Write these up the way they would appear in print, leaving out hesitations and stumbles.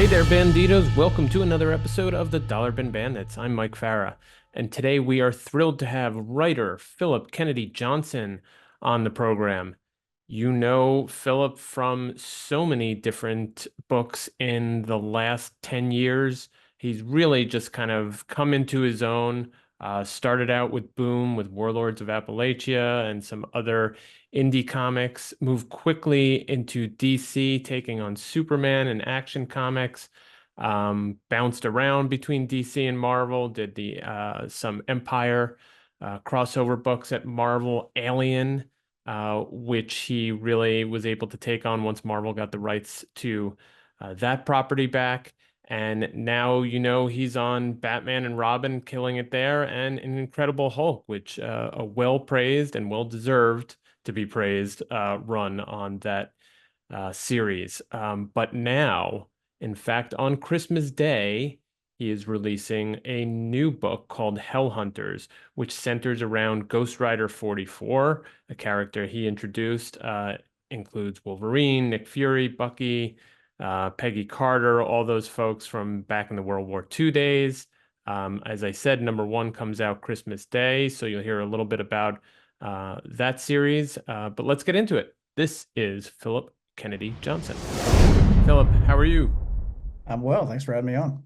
Hey there, Banditos. Welcome to another episode of the Dollar Bin Bandits. I'm Mike Farah, and today we are thrilled to have writer Phillip Kennedy Johnson on the program. You know Phillip from so many different books in the last 10 years. He's really just kind of come into his own, started out with Boom, with Warlords of Appalachia, and some other indie comics, moved quickly into DC, taking on Superman and Action Comics, bounced around between DC and Marvel, did the some Empire crossover books at Marvel, Alien, which he really was able to take on once Marvel got the rights to that property back. And now, he's on Batman and Robin, killing it there, and an Incredible Hulk, which a well-praised and well-deserved to be praised run on that series. But now, in fact, on Christmas Day, he is releasing a new book called Hellhunters, which centers around Ghost Rider 44, a character he introduced, includes Wolverine, Nick Fury, Bucky, Peggy Carter, all those folks from back in the World War II days. As I said, number one comes out Christmas Day, so you'll hear a little bit about that series. But let's get into it. This is Phillip Kennedy Johnson. Phillip, how are you? I'm well. Thanks for having me on.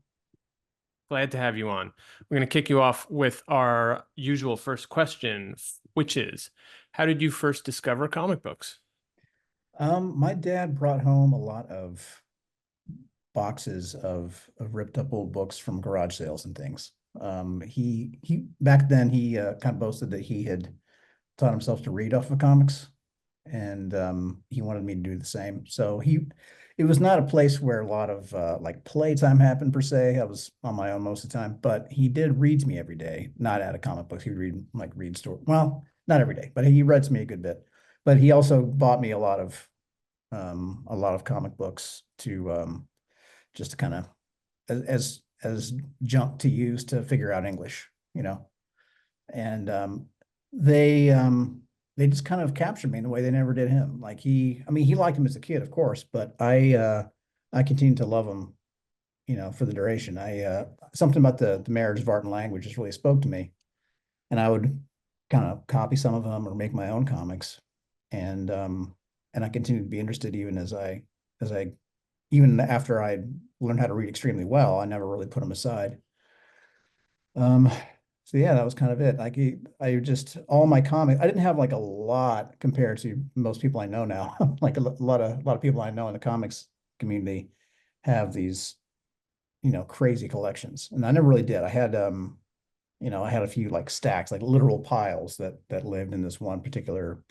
Glad to have you on. We're going to kick you off with our usual first question, which is, how did you first discover comic books? My dad brought home a lot of boxes of ripped up old books from garage sales and things. He back then he kind of boasted that he had taught himself to read off of comics, and he wanted me to do the same. So it was not a place where a lot of like playtime happened per se. I was on my own most of the time, but he did read to me every day, not out of comic books. He would read story. Well, not every day, but he read to me a good bit. But he also bought me a lot of comic books to just to kind of as junk to use to figure out English, and they just kind of captured me in a way they never did him. Like I mean, he liked him as a kid, of course, but I continued to love him, for the duration. Something about the marriage of art and language just really spoke to me, and I would kind of copy some of them or make my own comics, and I continued to be interested even even after I learned how to read extremely well. I never really put them aside. Um, so yeah, that was kind of it. Like I just all my comics. I didn't have like a lot compared to most people I know now. Like a lot of people I know in the comics community have these, crazy collections, and I never really did. I had a few like stacks, like literal piles that lived in this one particular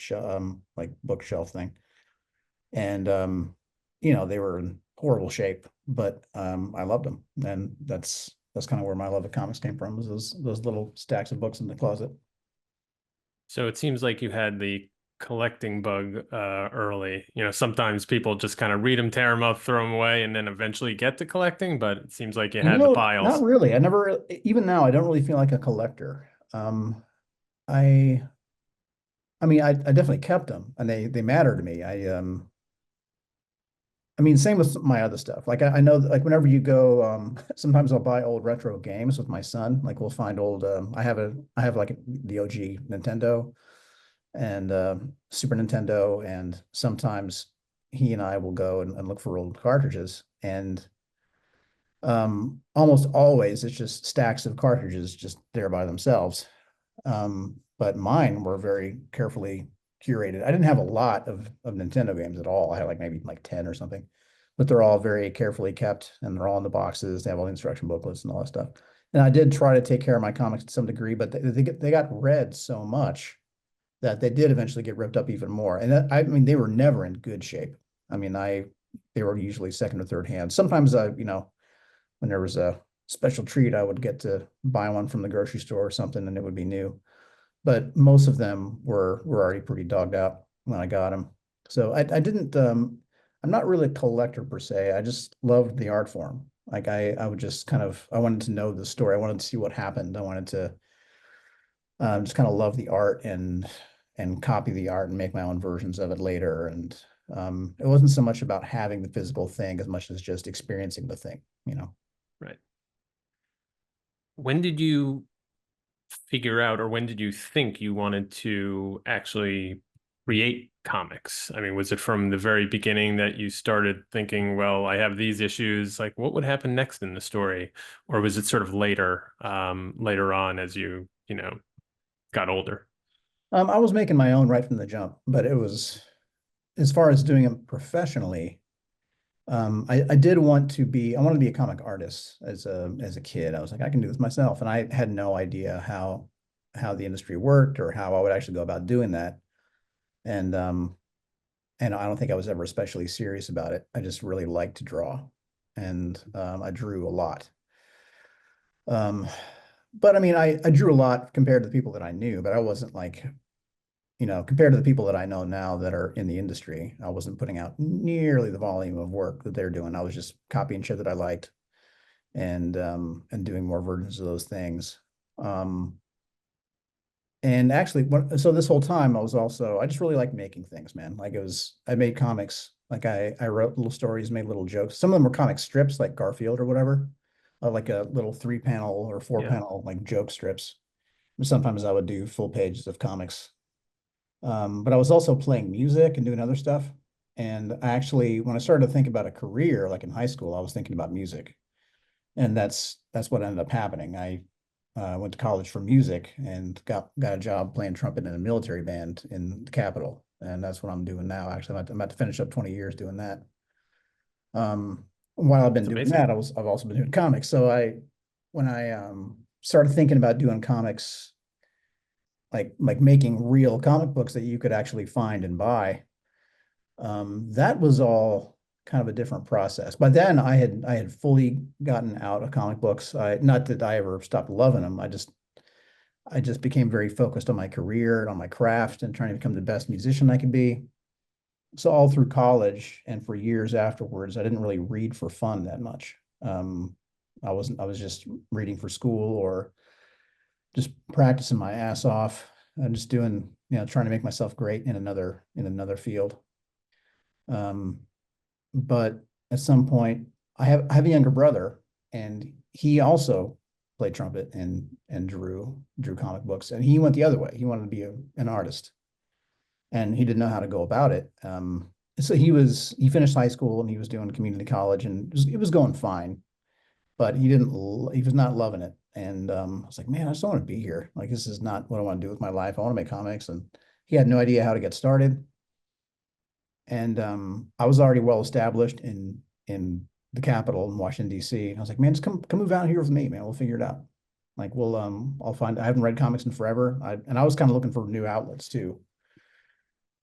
like bookshelf thing, and they were in horrible shape, but I loved them, and that's kind of where my love of comics came from, was those little stacks of books in the closet. So it seems like you had the collecting bug early. Sometimes people just kind of read them, tear them up, throw them away, and then eventually get to collecting, but it seems like you had the Not piles. really. I never, even now, I don't really feel like a collector. I, I mean, I definitely kept them, and they matter to me. I mean, same with my other stuff. Like I know, that, like whenever you go, sometimes I'll buy old retro games with my son. Like we'll find old. I have like the OG Nintendo and Super Nintendo, and sometimes he and I will go and look for old cartridges, and almost always it's just stacks of cartridges just there by themselves. But mine were very carefully curated. I didn't have a lot of Nintendo games at all. I had like maybe like 10 or something, but they're all very carefully kept, and they're all in the boxes. They have all the instruction booklets and all that stuff. And I did try to take care of my comics to some degree, but they got read so much that they did eventually get ripped up even more. And I mean, they were never in good shape. I mean, they were usually second or third hand. Sometimes when there was a special treat, I would get to buy one from the grocery store or something, and it would be new. But most of them were already pretty dogged out when I got them. So I didn't. I'm not really a collector per se. I just loved the art form. Like I would just kind of, I wanted to know the story. I wanted to see what happened. I wanted to just kind of love the art and copy the art and make my own versions of it later. And It wasn't so much about having the physical thing as much as just experiencing the thing, you know. Right. When did you figure out, or when did you think you wanted to actually create comics? I mean, was it from the very beginning that you started thinking, well, I have these issues, like what would happen next in the story? Or was it sort of later on as you got older? I was making my own right from the jump, but it was, as far as doing it professionally, I did want to be, I wanted to be a comic artist as a kid. I was like, I can do this myself. And I had no idea how the industry worked or how I would actually go about doing that. And and I don't think I was ever especially serious about it. I just really liked to draw. And I drew a lot. Um, but I mean, I drew a lot compared to the people that I knew, but I wasn't like, compared to the people that I know now that are in the industry, I wasn't putting out nearly the volume of work that they're doing. I was just copying shit that I liked and doing more versions of those things. Um, and actually, so this whole time I just really like making things, man. Like I made comics. Like I wrote little stories, made little jokes. Some of them were comic strips, like Garfield or whatever, like a little 3 panel or four Yeah. panel like joke strips. Sometimes I would do full pages of comics. But I was also playing music and doing other stuff. And I actually, when I started to think about a career, like in high school, I was thinking about music, and that's what ended up happening. I went to college for music and got a job playing trumpet in a military band in the Capitol, and that's what I'm doing now. Actually, I'm about to finish up 20 years doing that. Um, while I've been It's doing amazing. that, I've also been doing comics. So when I started thinking about doing comics, like making real comic books that you could actually find and buy, that was all kind of a different process. By then, I had fully gotten out of comic books. Not that I ever stopped loving them. I just became very focused on my career and on my craft and trying to become the best musician I could be. So all through college and for years afterwards, I didn't really read for fun that much. I was just reading for school or just practicing my ass off and just doing, trying to make myself great in another field. Um, but at some point, I have a younger brother, and he also played trumpet and drew comic books, and he went the other way. He wanted to be an artist, and he didn't know how to go about it. So he finished high school and he was doing community college, and it was going fine, but he was not loving it. And I was like, man, I just don't want to be here. Like, this is not what I want to do with my life. I want to make comics, and he had no idea how to get started. And I was already well established in the capital in Washington, D.C. And I was like, man, just come move out here with me, man. We'll figure it out. Like I'll find I haven't read comics in forever. And I was kind of looking for new outlets too.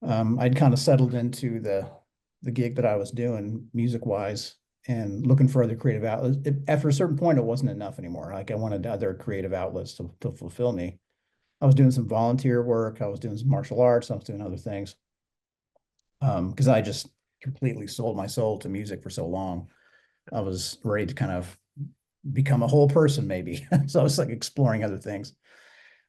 I'd kind of settled into the gig that I was doing music wise and looking for other creative outlets. After a certain point, it wasn't enough anymore. Like I wanted other creative outlets to fulfill me. I was doing some volunteer work. I was doing some martial arts. I was doing other things. Because I just completely sold my soul to music for so long. I was ready to kind of become a whole person, maybe. So I was like exploring other things.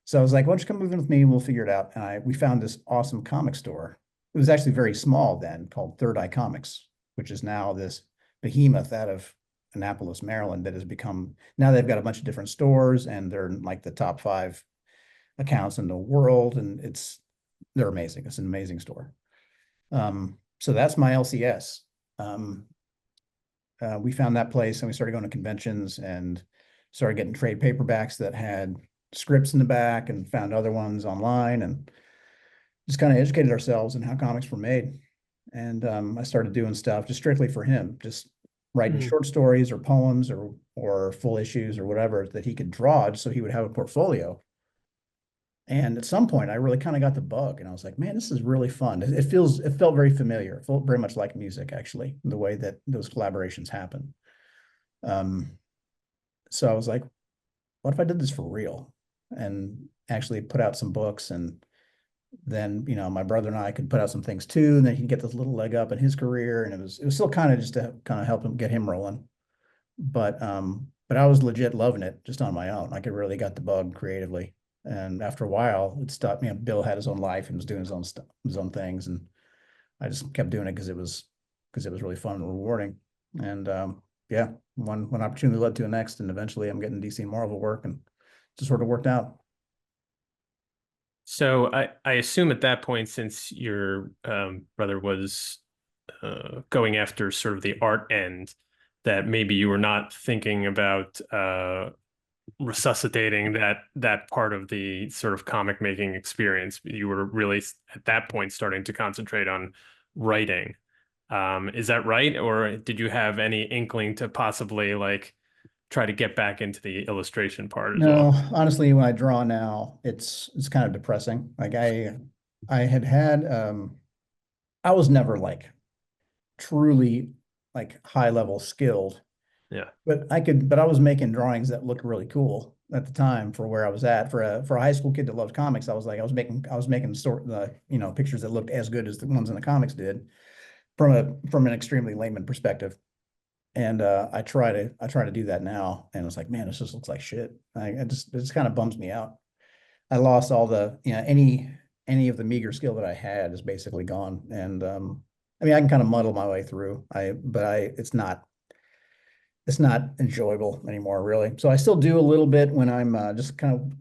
So I was like, why don't you come move in with me and we'll figure it out. And we found this awesome comic store. It was actually very small then, called Third Eye Comics, which is now this behemoth out of Annapolis, Maryland, that has become, now they've got a bunch of different stores and they're in like the top 5 accounts in the world. And they're amazing. It's an amazing store. So that's my LCS. Um, we found that place and we started going to conventions and started getting trade paperbacks that had scripts in the back and found other ones online and just kind of educated ourselves in how comics were made. And I started doing stuff just strictly for him, just writing Mm. short stories or poems or full issues or whatever that he could draw so he would have a portfolio. And at some point, I really kind of got the bug, and I was like, "Man, this is really fun." It felt very familiar. It felt very much like music, actually, the way that those collaborations happen. Um, so I was like, "What if I did this for real and actually put out some books?" And then, my brother and I could put out some things too, and then he could get this little leg up in his career. And it was still kind of just to kind of help him get him rolling. But I was legit loving it just on my own. Like, I really got the bug creatively. And after a while, it stopped. Bill had his own life and was doing his own stuff, his own things, and I just kept doing it because it was really fun and rewarding. And yeah, one opportunity led to the next, and eventually I'm getting DC and Marvel work, and it just sort of worked out. So I assume at that point, since your brother was going after sort of the art end, that maybe you were not thinking about resuscitating that part of the sort of comic making experience. You were really at that point starting to concentrate on writing. Is that right? Or did you have any inkling to possibly like try to get back into the illustration part as No, well? honestly, when I draw now, it's kind of depressing. Like I had I was never like truly like high level skilled, Yeah. but I was making drawings that looked really cool at the time for where I was at. For a high school kid that loved comics, I was making sort the pictures that looked as good as the ones in the comics did from an extremely layman perspective. And I try to do that now, and it's like, man, this just looks like shit. It just kind of bums me out. I lost all the any of the meager skill that I had is basically gone. And I mean, I can kind of muddle my way through. It's not enjoyable anymore, really. So I still do a little bit when I'm just kind of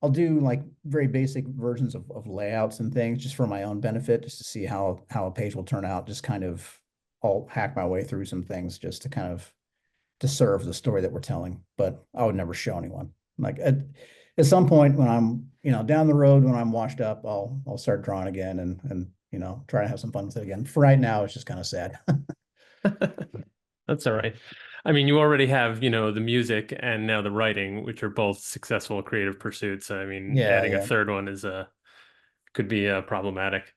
I'll do like very basic versions of layouts and things just for my own benefit, just to see how a page will turn out. Just kind of I'll hack my way through some things just to kind of to serve the story that we're telling. But I would never show anyone. Like at some point when I'm down the road when I'm washed up, I'll start drawing again and try to have some fun with it again. For right now, it's just kind of sad. That's all right. I mean, you already have, the music and now the writing, which are both successful creative pursuits. I mean, Yeah, adding a yeah, third one is could be problematic.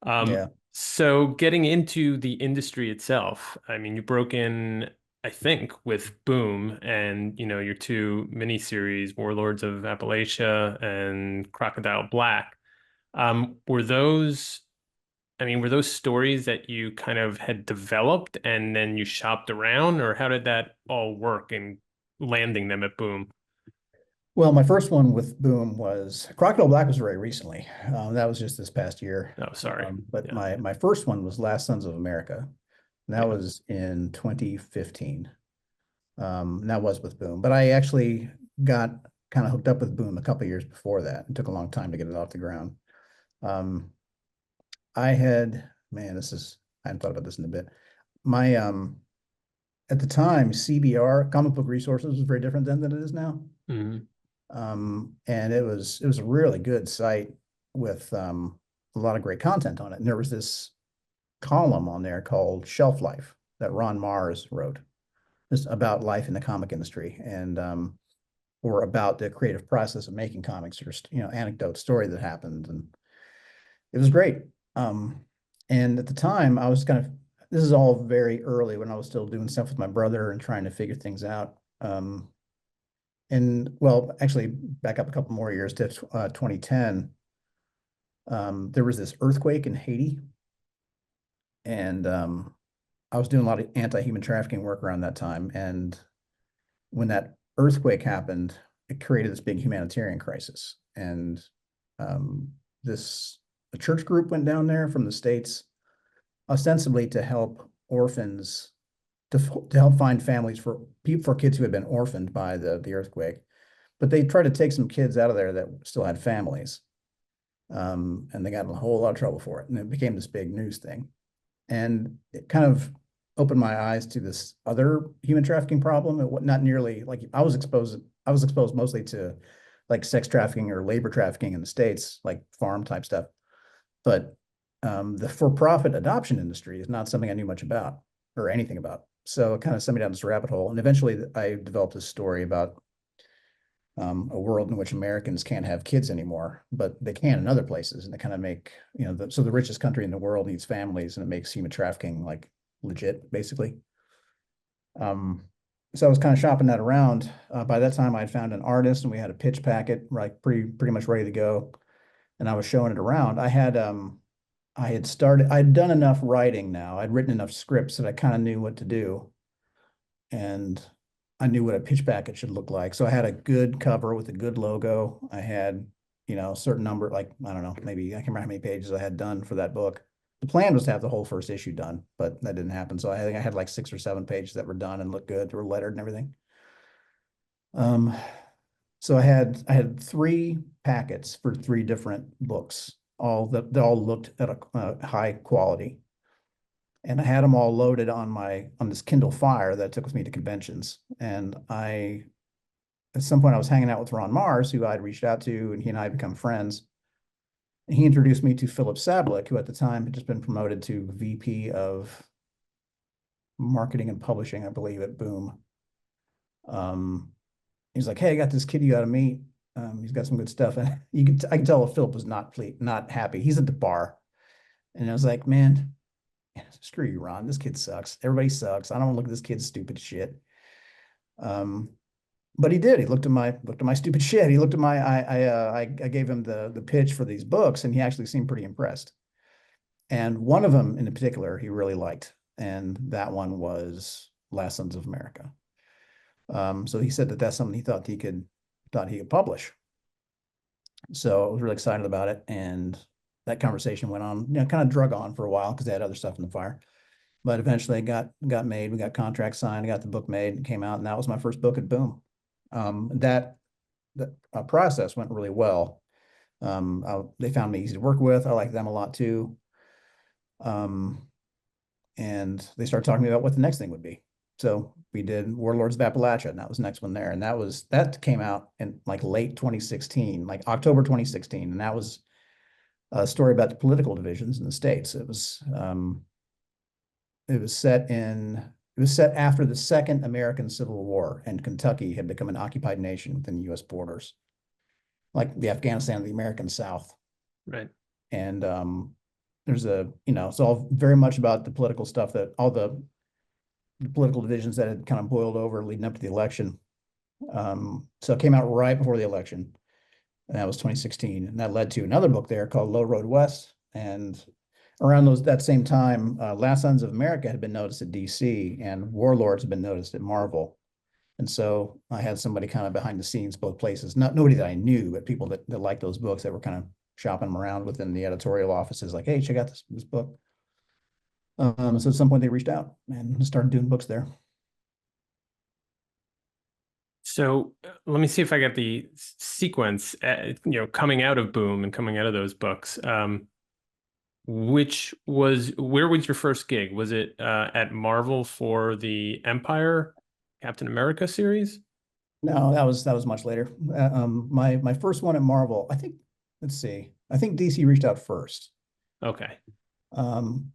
yeah. So getting into the industry itself, I mean, you broke in, I think, with Boom and, your two miniseries, Warlords of Appalachia and Crocodile Black. Were those, I mean, were those stories that you kind of had developed and then you shopped around, or how did that all work in landing them at Boom? Well, my first one with Boom was Crocodile Black was very recently. That was just this past year. Oh, sorry. But Yeah, my first one was Last Sons of America. And that yeah. was in 2015. That was with Boom. But I actually got kind of hooked up with Boom a couple years before that. It took a long time to get it off the ground. Um, I had, man, I hadn't thought about this in a bit. My At the time, CBR, Comic Book Resources, was very different then than it is now. Mhm. And it was a really good site with a lot of great content on it. And there was this column on there called Shelf Life that Ron Mars wrote, just about life in the comic industry and or about the creative process of making comics, or anecdote story that happened, and it was great. Um, and at the time, I was kind of this is all very early when I was still doing stuff with my brother and trying to figure things out. And well, actually, back up a couple more years to 2010. There was this earthquake in Haiti, and I was doing a lot of anti-human trafficking work around that time. And when that earthquake happened, it created this big humanitarian crisis. And um, this a church group went down there from the States, ostensibly to help orphans, to help find families for kids who had been orphaned by the earthquake. But they tried to take some kids out of there that still had families. And they got in a whole lot of trouble for it. And it became this big news thing. And it kind of opened my eyes to this other human trafficking problem. Not nearly like I was exposed mostly to like sex trafficking or labor trafficking in the States, like farm type stuff. But the for-profit adoption industry is not something I knew much about or anything about. So it kind of sent me down this rabbit hole. And eventually I developed this story about a world in which Americans can't have kids anymore, but they can in other places. And they kind of make, so the richest country in the world needs families, and it makes human trafficking like legit, basically. Um, so I was kind of shopping that around. By that time, I'd found an artist, and we had a pitch packet, like pretty much ready to go. And I was showing it around. I'd done enough writing now. I'd written enough scripts that I kind of knew what to do. And I knew what a pitch packet should look like. So I had a good cover with a good logo. I had, a certain number, like, I don't know, maybe I can't remember how many pages I had done for that book. the plan was to have the whole first issue done, but that didn't happen. So I think I had like 6 or 7 pages that were done and looked good, were lettered and everything. Um, so I had 3 packets for 3 different books, all that they all looked at a high quality, and I had them all loaded on this Kindle Fire that took with me to conventions. And at some point I was hanging out with Ron Mars, who I'd reached out to, and he and I had become friends. And he introduced me to Philip Sablick, who at the time had just been promoted to VP of marketing and publishing, I believe, at Boom. Um, he's like, "Hey, I got this kid you got to meet. He's got some good stuff." And I could tell Philip was not happy. He's at the bar, and I was like, "Man, screw you, Ron. This kid sucks. Everybody sucks. I don't want to look at this kid's stupid shit." Um, but he did. He looked at my stupid shit. He looked at my I gave him the pitch for these books, and he actually seemed pretty impressed. And one of them in particular he really liked, and that one was Last Sons of America. So he said that that's something he thought he could publish. So I was really excited about it, and that conversation went on, kind of drug on for a while because they had other stuff in the fire. But eventually it got made. We got contracts signed. I got the book made and came out, and that was my first book at Boom. That process went really well. They found me easy to work with. I like them a lot too. And they started talking to me about what the next thing would be. So we did Warlords of Appalachia, and that was the next one there. And that came out in like late 2016, like October 2016. And that was a story about the political divisions in the States. It was set after the Second American Civil War, and Kentucky had become an occupied nation within the U.S. borders, like the Afghanistan of the American South. Right. And it's all very much about the political stuff, that all the political divisions that had kind of boiled over leading up to the election. So it came out right before the election, and that was 2016. And that led to another book there called Low Road West. And around that same time, Last Sons of America had been noticed at DC, and Warlords had been noticed at Marvel. And so I had somebody kind of behind the scenes, both places, nobody that I knew, but people that liked those books that were kind of shopping them around within the editorial offices, like, "Hey, check out this book." So at some point they reached out and started doing books there. So let me see if I get the sequence, coming out of Boom and coming out of those books. Where was your first gig? Was it at Marvel for the Empire Captain America series? No, that was much later. My first one at Marvel, I think. Let's see. I think DC reached out first. Okay. Um,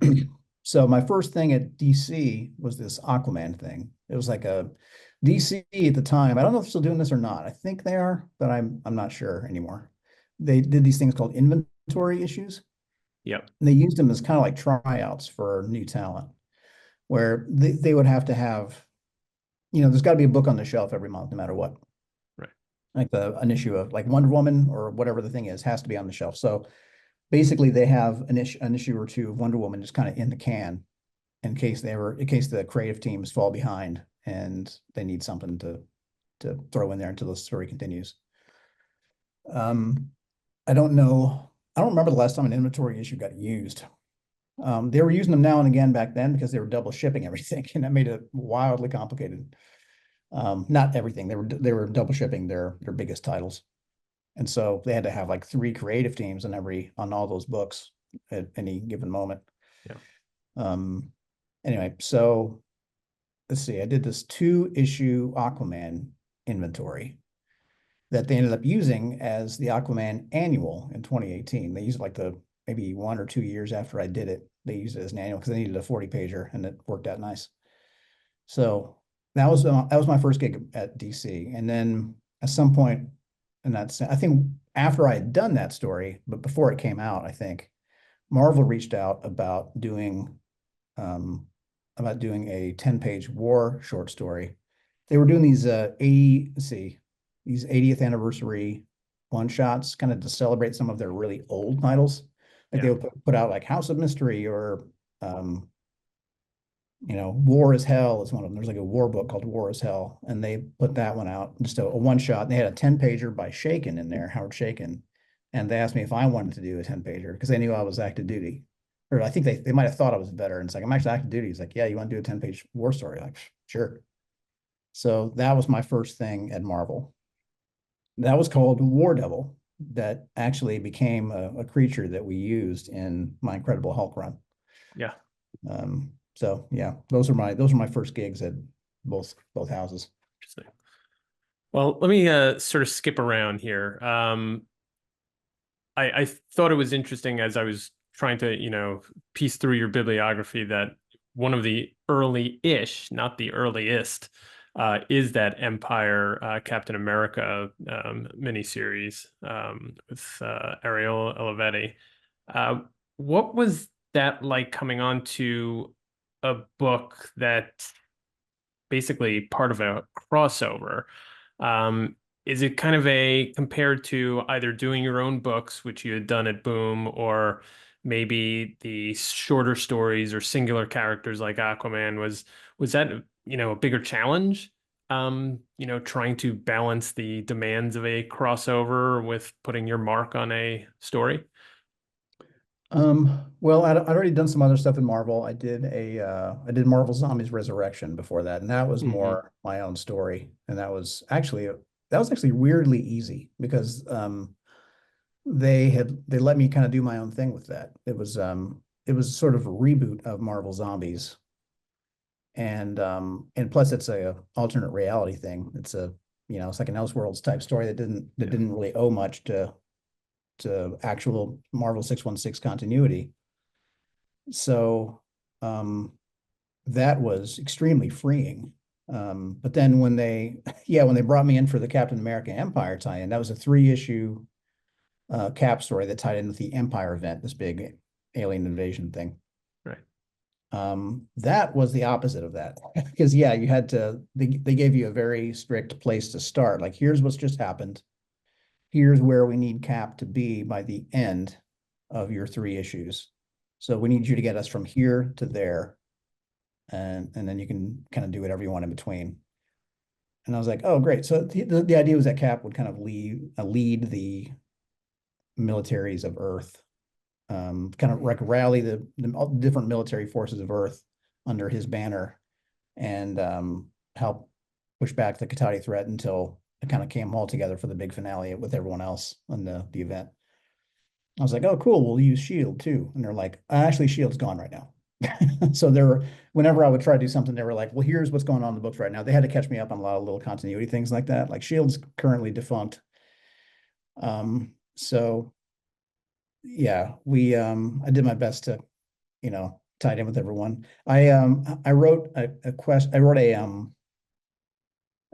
so my first thing at DC was this Aquaman thing. It was like a DC at the time. I don't know if they're still doing this or not. I think they are, but I'm not sure anymore. They did these things called inventory issues. Yep. And they used them as kind of like tryouts for new talent, where they would have to have, there's got to be a book on the shelf every month, no matter what. Right. Like an issue of like Wonder Woman or whatever the thing is has to be on the shelf. So basically they have an issue or two of Wonder Woman just kind of in the can in case the creative teams fall behind and they need something to throw in there until the story continues. I don't know. I don't remember the last time an inventory issue got used. They were using them now and again back then because they were double shipping everything, and that made it wildly complicated. Not everything. They were double shipping their biggest titles. And so they had to have like 3 creative teams on all those books at any given moment. Yeah. Anyway, so let's see. I did this 2-issue Aquaman inventory that they ended up using as the Aquaman annual in 2018. They used like maybe 1 or 2 years after I did it. They used it as an annual because they needed a 40-pager, and it worked out nice. So that was my first gig at DC. And then at some point, and I think after I had done that story, but before it came out, I think Marvel reached out about doing a 10-page war short story. They were doing these 80th anniversary one shots, kind of to celebrate some of their really old titles. Like they would put out like House of Mystery or War is Hell is one of them. There's like a war book called War is Hell, and they put that one out, just a one shot. And they had a 10-pager by Shaken in there, Howard Shaken. And they asked me if I wanted to do a 10-pager because they knew I was active duty. or I think they might have thought I was a veteran. It's like, I'm actually active duty. He's like, yeah, you want to do a 10-page war story? Like, sure. So that was my first thing at Marvel. That was called War Devil. That actually became a creature that we used in my Incredible Hulk run. Yeah. So yeah, those are my first gigs at both houses. Interesting. Well, let me sort of skip around here. I thought it was interesting as I was trying to, piece through your bibliography that one of the early-ish, not the earliest, is that Empire Captain America miniseries with Ariel Olivetti. Uh, what was that like coming onto a book that basically part of a crossover? Um, is it kind of a compared to either doing your own books, which you had done at Boom, or maybe the shorter stories or singular characters like Aquaman? Was that, a bigger challenge? Trying to balance the demands of a crossover with putting your mark on a story? Well, I'd already done some other stuff in Marvel. I did Marvel Zombies Resurrection before that, and that was Hmm. more my own story. And that was actually weirdly easy because they let me kind of do my own thing with that. It was sort of a reboot of Marvel Zombies, and plus it's a alternate reality thing. It's like an Elseworlds type story that Yeah. didn't really owe much to actual Marvel 616 continuity. So um, that was extremely freeing. But then when they brought me in for the Captain America Empire tie-in, that was a 3-issue cap story that tied in with the Empire event, this big alien invasion thing. Right. That was the opposite of that because yeah, they gave you a very strict place to start. Like, here's what's just happened. Here's where we need Cap to be by the end of your 3 issues. So we need you to get us from here to there, and then you can kind of do whatever you want in between. And I was like, oh, great. So the idea was that Cap would kind of lead the militaries of Earth, kind of like rally the different military forces of Earth under his banner, and help push back the Katati threat until it kind of came all together for the big finale with everyone else in the event. I was like, oh, cool. We'll use Shield too. And they're like, actually, Shield's gone right now. So whenever I would try to do something, they were like, well, here's what's going on in the books right now. They had to catch me up on a lot of little continuity things like that. Like, Shield's currently defunct. So yeah, I did my best to, tie it in with everyone. I wrote I wrote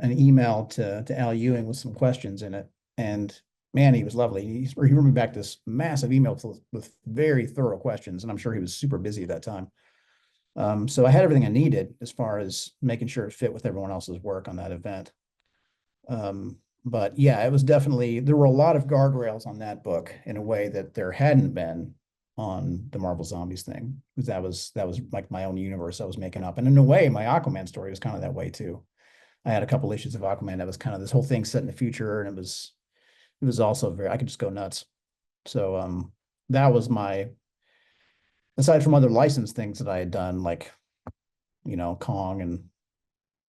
an email to Al Ewing with some questions in it. And man, he was lovely. He wrote me back this massive email with very thorough questions. And I'm sure he was super busy at that time. So I had everything I needed as far as making sure it fit with everyone else's work on that event. But yeah, it was definitely, there were a lot of guardrails on that book in a way that there hadn't been on the Marvel Zombies thing, because that was like my own universe I was making up. And in a way, my Aquaman story was kind of that way too. I had a couple issues of Aquaman that was kind of this whole thing set in the future, and it was also very, I could just go nuts. So that was my, aside from other licensed things that I had done, like, Kong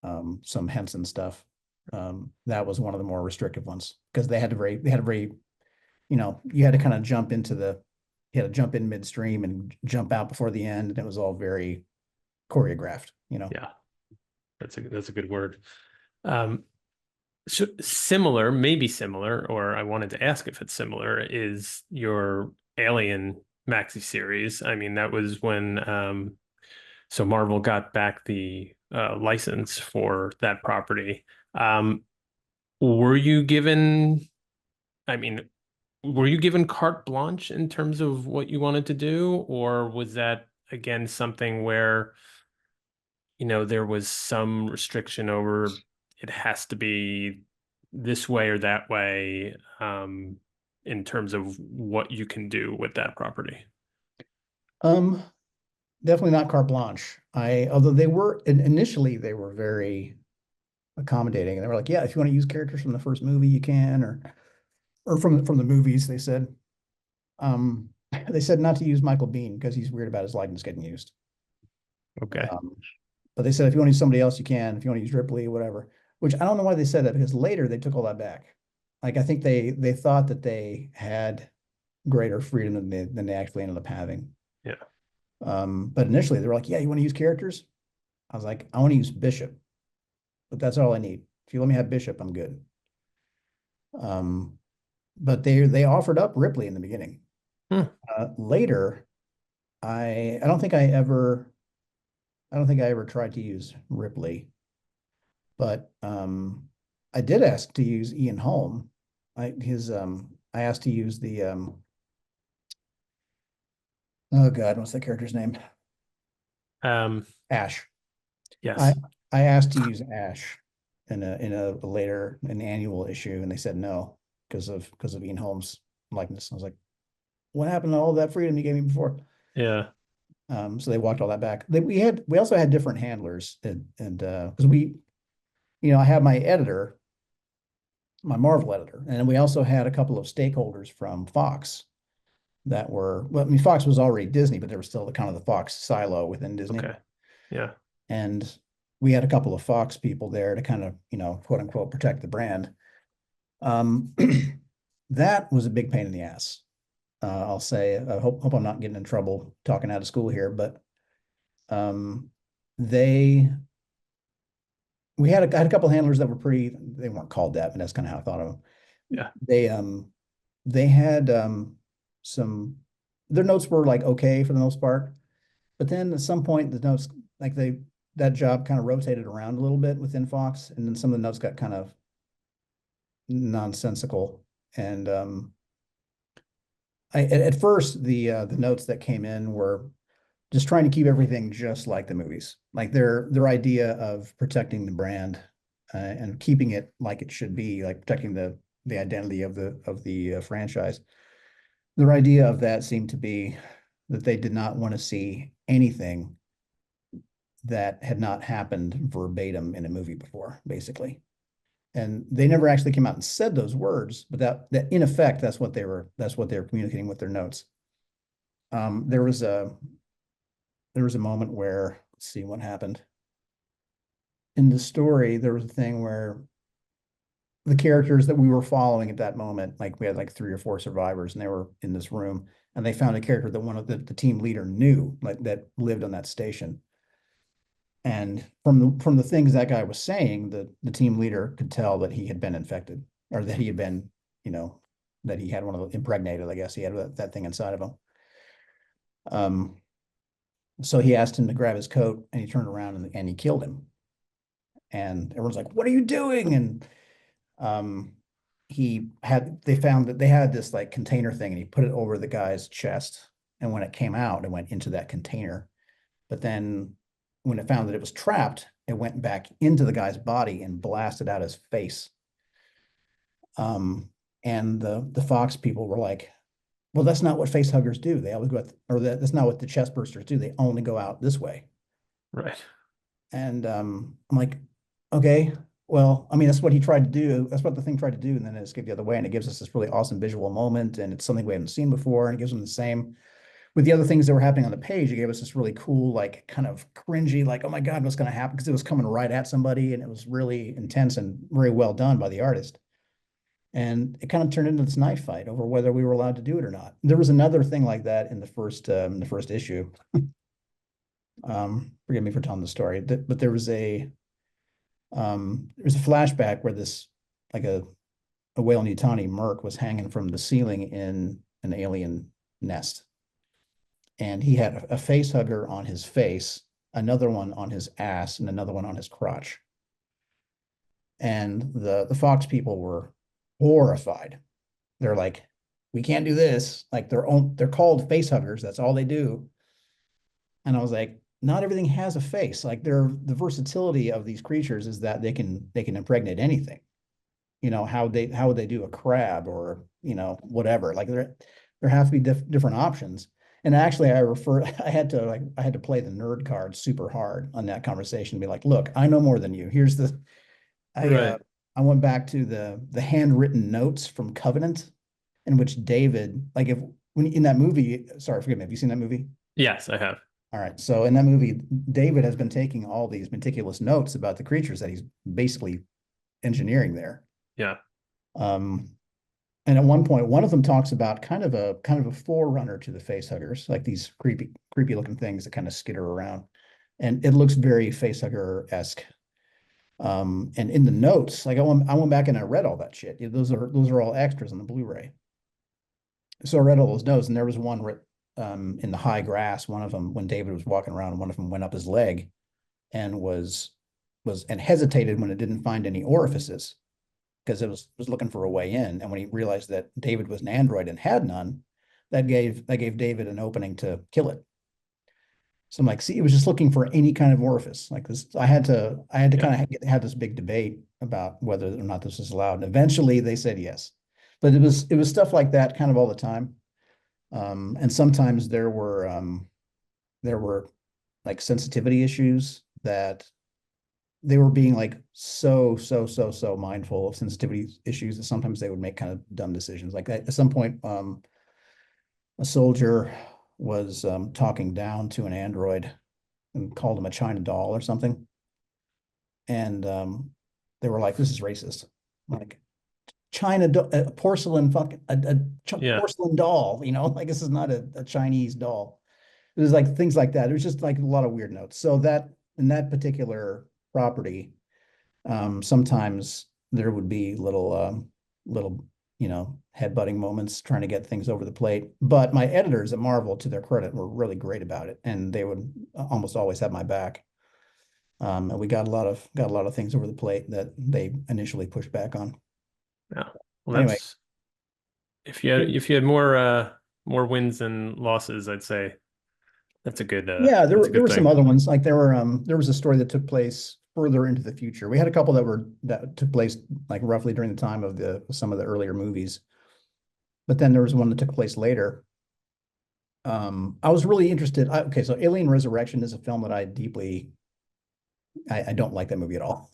and some Henson stuff. That was one of the more restrictive ones because they had a very, you had to kind of you had to jump in midstream and jump out before the end, and it was all very choreographed. Yeah, that's a good word. Um, So similar, maybe similar, or I wanted to ask if it's similar, is your Alien maxi series. I mean, that was when so Marvel got back the license for that property. Um, were you given, I mean, were you given carte blanche in terms of what you wanted to do, or was that again something where there was some restriction over it has to be this way or that way, in terms of what you can do with that property. Um, Definitely not carte blanche. Although initially they were very accommodating, and they were like, yeah, if you want to use characters from the first movie, you can, or from the movies, they said. Um, they said not to use Michael Biehn because he's weird about his likeness getting used. Okay. But they said if you want to use somebody else, you can. If you want to use Ripley, whatever. Which I don't know why they said that because later they took all that back. Like I think they thought that they had greater freedom than they actually ended up having. Yeah. But initially they were like, "Yeah, you want to use characters?" I was like, "I want to use Bishop, but that's all I need. If you let me have Bishop, I'm good." Um, but they offered up Ripley in the beginning. Hmm. Later, I don't think I ever tried to use Ripley, but I did ask to use Ian Holm. I asked to use the oh God, what's that character's name? Um, Ash. I yes. I asked to use Ash in a later an annual issue, and they said no because of Ian Holmes' likeness. I was like, what happened to all that freedom you gave me before? Yeah. So they walked all that back. We also had different handlers and because I have my editor, my Marvel editor, and we also had a couple of stakeholders from Fox that were well, I mean Fox was already Disney, but they were still the kind of the Fox silo within Disney. Okay. Yeah. And we had a couple of Fox people there to kind of, quote unquote, protect the brand. Um, that was a big pain in the ass. I'll say, I hope I'm not getting in trouble talking out of school here, but um, they, I had a couple of handlers that were they weren't called that, but that's kind of how I thought of them. Yeah. They had some, their notes were like okay for the most part, but then at some point the notes, like that job kind of rotated around a little bit within Fox, and then some of the notes got kind of nonsensical. And at first the notes that came in were just trying to keep everything just like the movies, like their idea of protecting the brand and keeping it like it should be, like protecting the identity of the franchise. Their idea of that seemed to be that they did not want to see anything that had not happened verbatim in a movie before, basically. And they never actually came out and said those words, but that in effect, that's what they were communicating with their notes. Um, there was a there was a moment where, let's see what happened in the story. There was a thing where the characters that we were following at that moment, like we had like 3 or 4 survivors, and they were in this room, and they found a character that one of the team leader knew, like that lived on that station. And from the things that guy was saying, the team leader could tell that he had been infected, or that he had been, you know, that he had one of the impregnated, I guess he had that thing inside of him. Um, so he asked him to grab his coat, and he turned around and he killed him. And everyone's like, "What are you doing?" And um, they found that they had this like container thing, and he put it over the guy's chest. And when it came out, it went into that container. But then when it found that it was trapped, it went back into the guy's body and blasted out his face. Um, and the Fox people were like, "Well, that's not what face huggers do. They always go out, or that's not what the chest bursters do. They only go out this way." Right. And I'm like, "Okay, well, I mean, that's what he tried to do. That's what the thing tried to do, and then it escaped the other way. And it gives us this really awesome visual moment, and it's something we haven't seen before, and it gives them the same with the other things that were happening on the page. It gave us this really cool, like kind of cringy, like, oh my God, what's going to happen? Because it was coming right at somebody, and it was really intense and very well done by the artist. And it kind of turned into this knife fight over whether we were allowed to do it or not. There was another thing like that in the first issue. Forgive me for telling the story, but there was a flashback where this like a Weyland-Yutani merc was hanging from the ceiling in an alien nest, and he had a face hugger on his face, another one on his ass, and another one on his crotch. And the Fox people were horrified. They're like, "We can't do this." Like they're called face huggers. That's all they do. And I was like, not everything has a face. Like the versatility of these creatures is that they can impregnate anything. How would they do a crab or whatever? Like there have to be different options. And actually, I had to play the nerd card super hard on that conversation. Be like, look, I know more than you. I Right. I went back to the handwritten notes from Covenant, in which David, like when in that movie, sorry, forgive me, have you seen that movie? Yes, I have. All right. So in that movie, David has been taking all these meticulous notes about the creatures that he's basically engineering there. Yeah. Um, and at one point, one of them talks about kind of a forerunner to the facehuggers, like these creepy looking things that kind of skitter around. And it looks very facehugger-esque. And in the notes, like I went back and I read all that shit. Those are all extras on the Blu-ray. So I read all those notes, and there was one in the high grass. One of them, when David was walking around, and one of them went up his leg and was and hesitated when it didn't find any orifices because it was looking for a way in. And when he realized that David was an android and had none, that gave David an opening to kill it. So I'm like, see, it was just looking for any kind of orifice. Like this, I had to Yeah. kind of have this big debate about whether or not this was allowed. And eventually they said yes. But it was stuff like that kind of all the time. And sometimes there were like sensitivity issues that they were being like so mindful of sensitivity issues that sometimes they would make kind of dumb decisions. Like at some point, a soldier was talking down to an android and called him a China doll or something. And they were like, "This is racist." I'm like, China a porcelain fucking Yeah. porcelain doll, like this is not a Chinese doll. It was like things like that. It was just like a lot of weird notes. So that in that particular property, sometimes there would be little headbutting moments trying to get things over the plate. But my editors at Marvel, to their credit, were really great about it, and they would almost always have my back. And we got a lot of things over the plate that they initially pushed back on. Yeah. Well, Anyway, that's if you had more wins than losses, I'd say yeah, there that's a were there good were some thing. other ones. Like there was a story that took place further into the future. We had a couple that took place like roughly during the time of the some of the earlier movies. But then there was one that took place later. I was really interested. Okay, so Alien Resurrection is a film that I don't like that movie at all.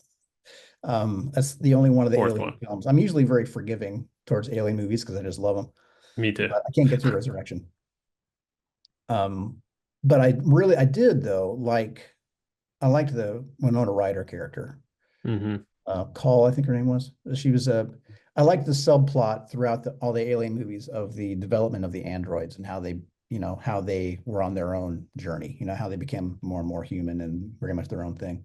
That's the only one of the Fourth Alien one. films. I'm usually very forgiving towards Alien movies because I just love them, Me too. but I can't get through Resurrection. Um, but I did though I liked the Winona Ryder character. Hmm. Call, I think her name was. She was a. I liked the subplot throughout all the Alien movies of the development of the androids and how they were on their own journey. How they became more and more human and very much their own thing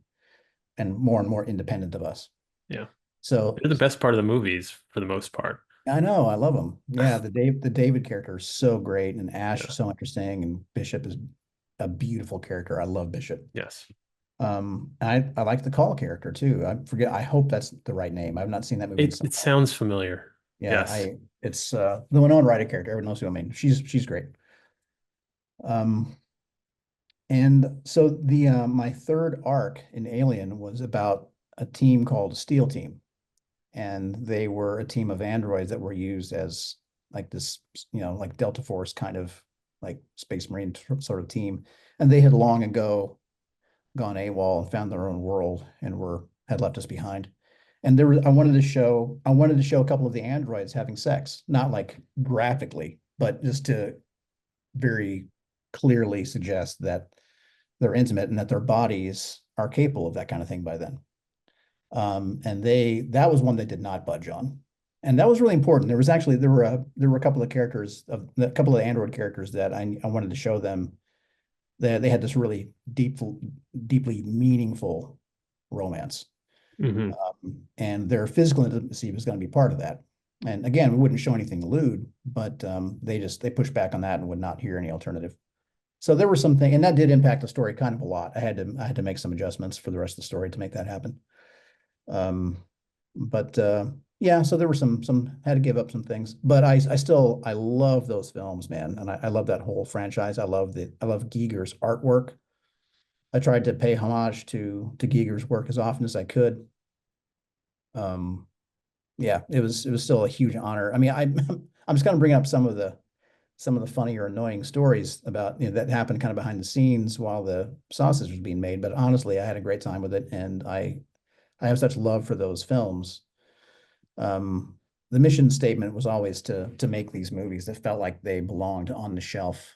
and more independent of us. Yeah. So They're the best part of the movies for the most part. I know I love them. Yeah, the David character is so great, and Ash is Yeah. so interesting, and Bishop is a beautiful character. I love Bishop. Yes. I like the Call character too. I forget. I hope that's the right name. I've not seen that movie in some It time. sounds familiar. Yeah, Yes. it's the Winona Ryder character. Everyone knows who I mean. She's great. Um, and so the my third arc in Alien was about a team called Steel Team, and they were a team of androids that were used as like this, like Delta Force kind of like Space Marine sort of team, and they had long ago gone AWOL and found their own world and had left us behind. And I wanted to show a couple of the androids having sex, not like graphically, but just to very clearly suggest that they're intimate and that their bodies are capable of that kind of thing by then. And that was one they did not budge on. And that was really important. There were a couple of characters of a couple of Android characters that I wanted to show them that they had this really deeply meaningful romance. Hmm. And their physical intimacy was going to be part of that. And again, we wouldn't show anything lewd, but they pushed back on that and would not hear any alternative. So there were something, and that did impact the story kind of a lot. I had to make some adjustments for the rest of the story to make that happen. Um, but yeah, so there were some had to give up some things, but I love those films, man, and I love that whole franchise. I love Giger's artwork. I tried to pay homage to Giger's work as often as I could. Um, yeah, it was still a huge honor. I mean, I'm just gonna bring up some of the funny or annoying stories about that happened kind of behind the scenes while the sausage was being made. But honestly, I had a great time with it, and I have such love for those films. Um, the mission statement was always to make these movies that felt like they belonged on the shelf.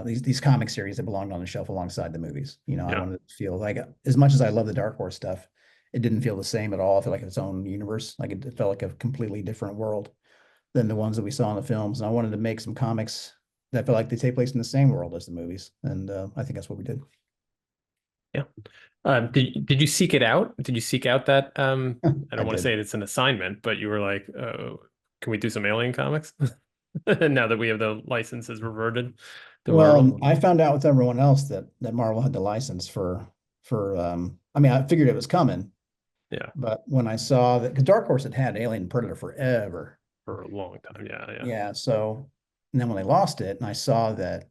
These comic series that belonged on the shelf alongside the movies. You know, I Yeah. wanted to feel like, as much as I love the Dark Horse stuff, it didn't feel the same at all. I felt like its own universe. Like it felt like a completely different world than the ones that we saw in the films. And I wanted to make some comics that felt like they take place in the same world as the movies. And I think that's what we did. Yeah. Did you seek it out? Did you seek out that I I don't want to did. say it's an assignment, but you were like, can we do some Alien comics? Now that we have the licenses reverted to Well, Marvel. I found out with everyone else that Marvel had the license for I mean, I figured it was coming, Yeah, but when I saw that, because Dark Horse had Alien and Predator forever. for a long time. Yeah, yeah. Yeah, so and then when they lost it, and I saw that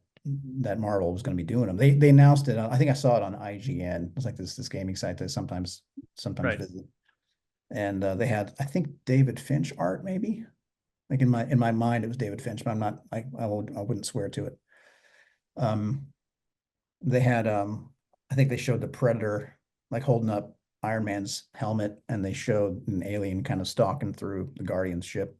Marvel was going to be doing them, they announced it. I think I saw it on IGN. It's like this gaming site that sometimes Right. visit, and they had, I think, David Finch art, maybe. Like in my mind, it was David Finch, but I'm not. I wouldn't swear to it. Um, they had I think they showed the Predator like holding up Iron Man's helmet, and they showed an alien kind of stalking through the Guardian's ship.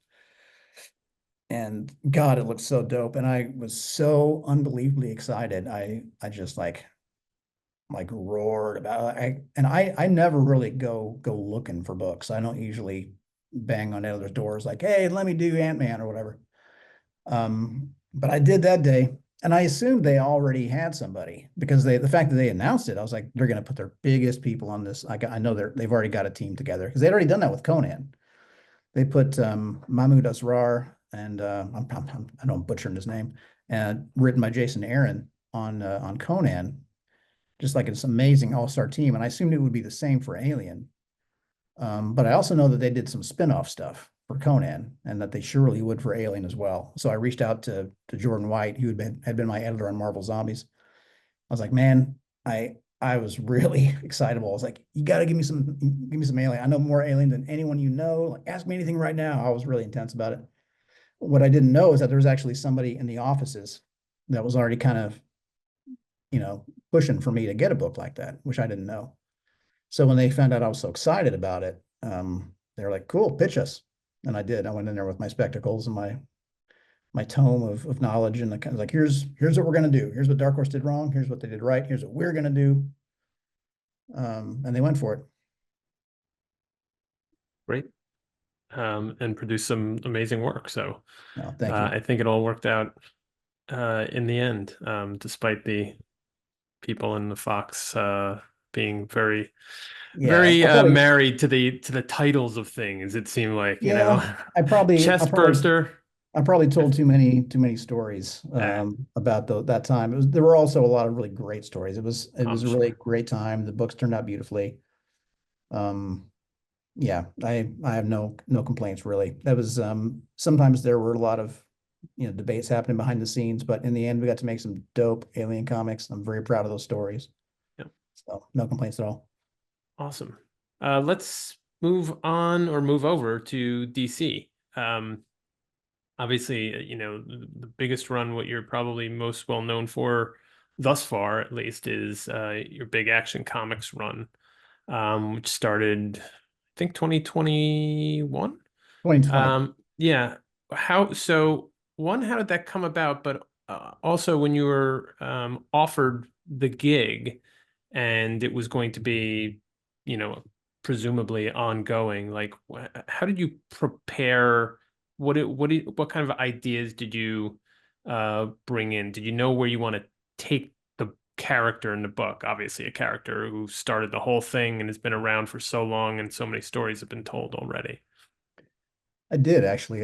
And God, it looked so dope. And I was so unbelievably excited. I just like roared about it. I never really go looking for books. I don't usually bang on other doors like, hey, let me do Ant-Man or whatever. But I did that day, and I assumed they already had somebody because the fact that they announced it, I was like, they're gonna put their biggest people on this. I know they've already got a team together because they'd already done that with Conan. They put Mahmoud Asrar and I know I'm butchering his name, and written by Jason Aaron on Conan, just like it's amazing all-star team. And I assumed it would be the same for Alien. But I also know that they did some spin-off stuff for Conan, and that they surely would for Alien as well. So I reached out to Jordan White, who had been my editor on Marvel Zombies. I was like, man, I was really excitable. I was like, you got to give me some Alien. I know more Alien than anyone you know. Like, ask me anything right now. I was really intense about it. What I didn't know is that there was actually somebody in the offices that was already kind of, pushing for me to get a book like that, which I didn't know. So when they found out I was so excited about it, they were like, cool, pitch us. And I did. I went in there with my spectacles and my tome of knowledge, and kind of like, here's what we're gonna do. Here's what Dark Horse did wrong. Here's what they did right. Here's what we're gonna do. And they went for it. Great. And produce some amazing work. So No, thank you. I think it all worked out in the end, despite the people in the Fox being very, Yeah, very I probably, married to the titles of things. It seemed like, yeah, I probably, I chest probably, burster. I probably told too many stories Eh, about that time. There were also a lot of really great stories. It was I'm a really sure. great time. The books turned out beautifully. Um, yeah, I have no complaints really. That was sometimes there were a lot of debates happening behind the scenes, but in the end we got to make some dope alien comics. I'm very proud of those stories. Yeah, So no complaints at all. awesome. Let's move on or move over to DC. Obviously, the biggest run, what you're probably most well known for thus far, at least, is your big Action Comics run, which started, I think, 2021. 2020. Yeah. How did that come about? But also, when you were offered the gig and it was going to be, you know, presumably ongoing, like, how did you prepare? What kind of ideas did you bring in? Did you know where you want to take the character in the book? Obviously, a character who started the whole thing and has been around for so long, and so many stories have been told already. I did actually.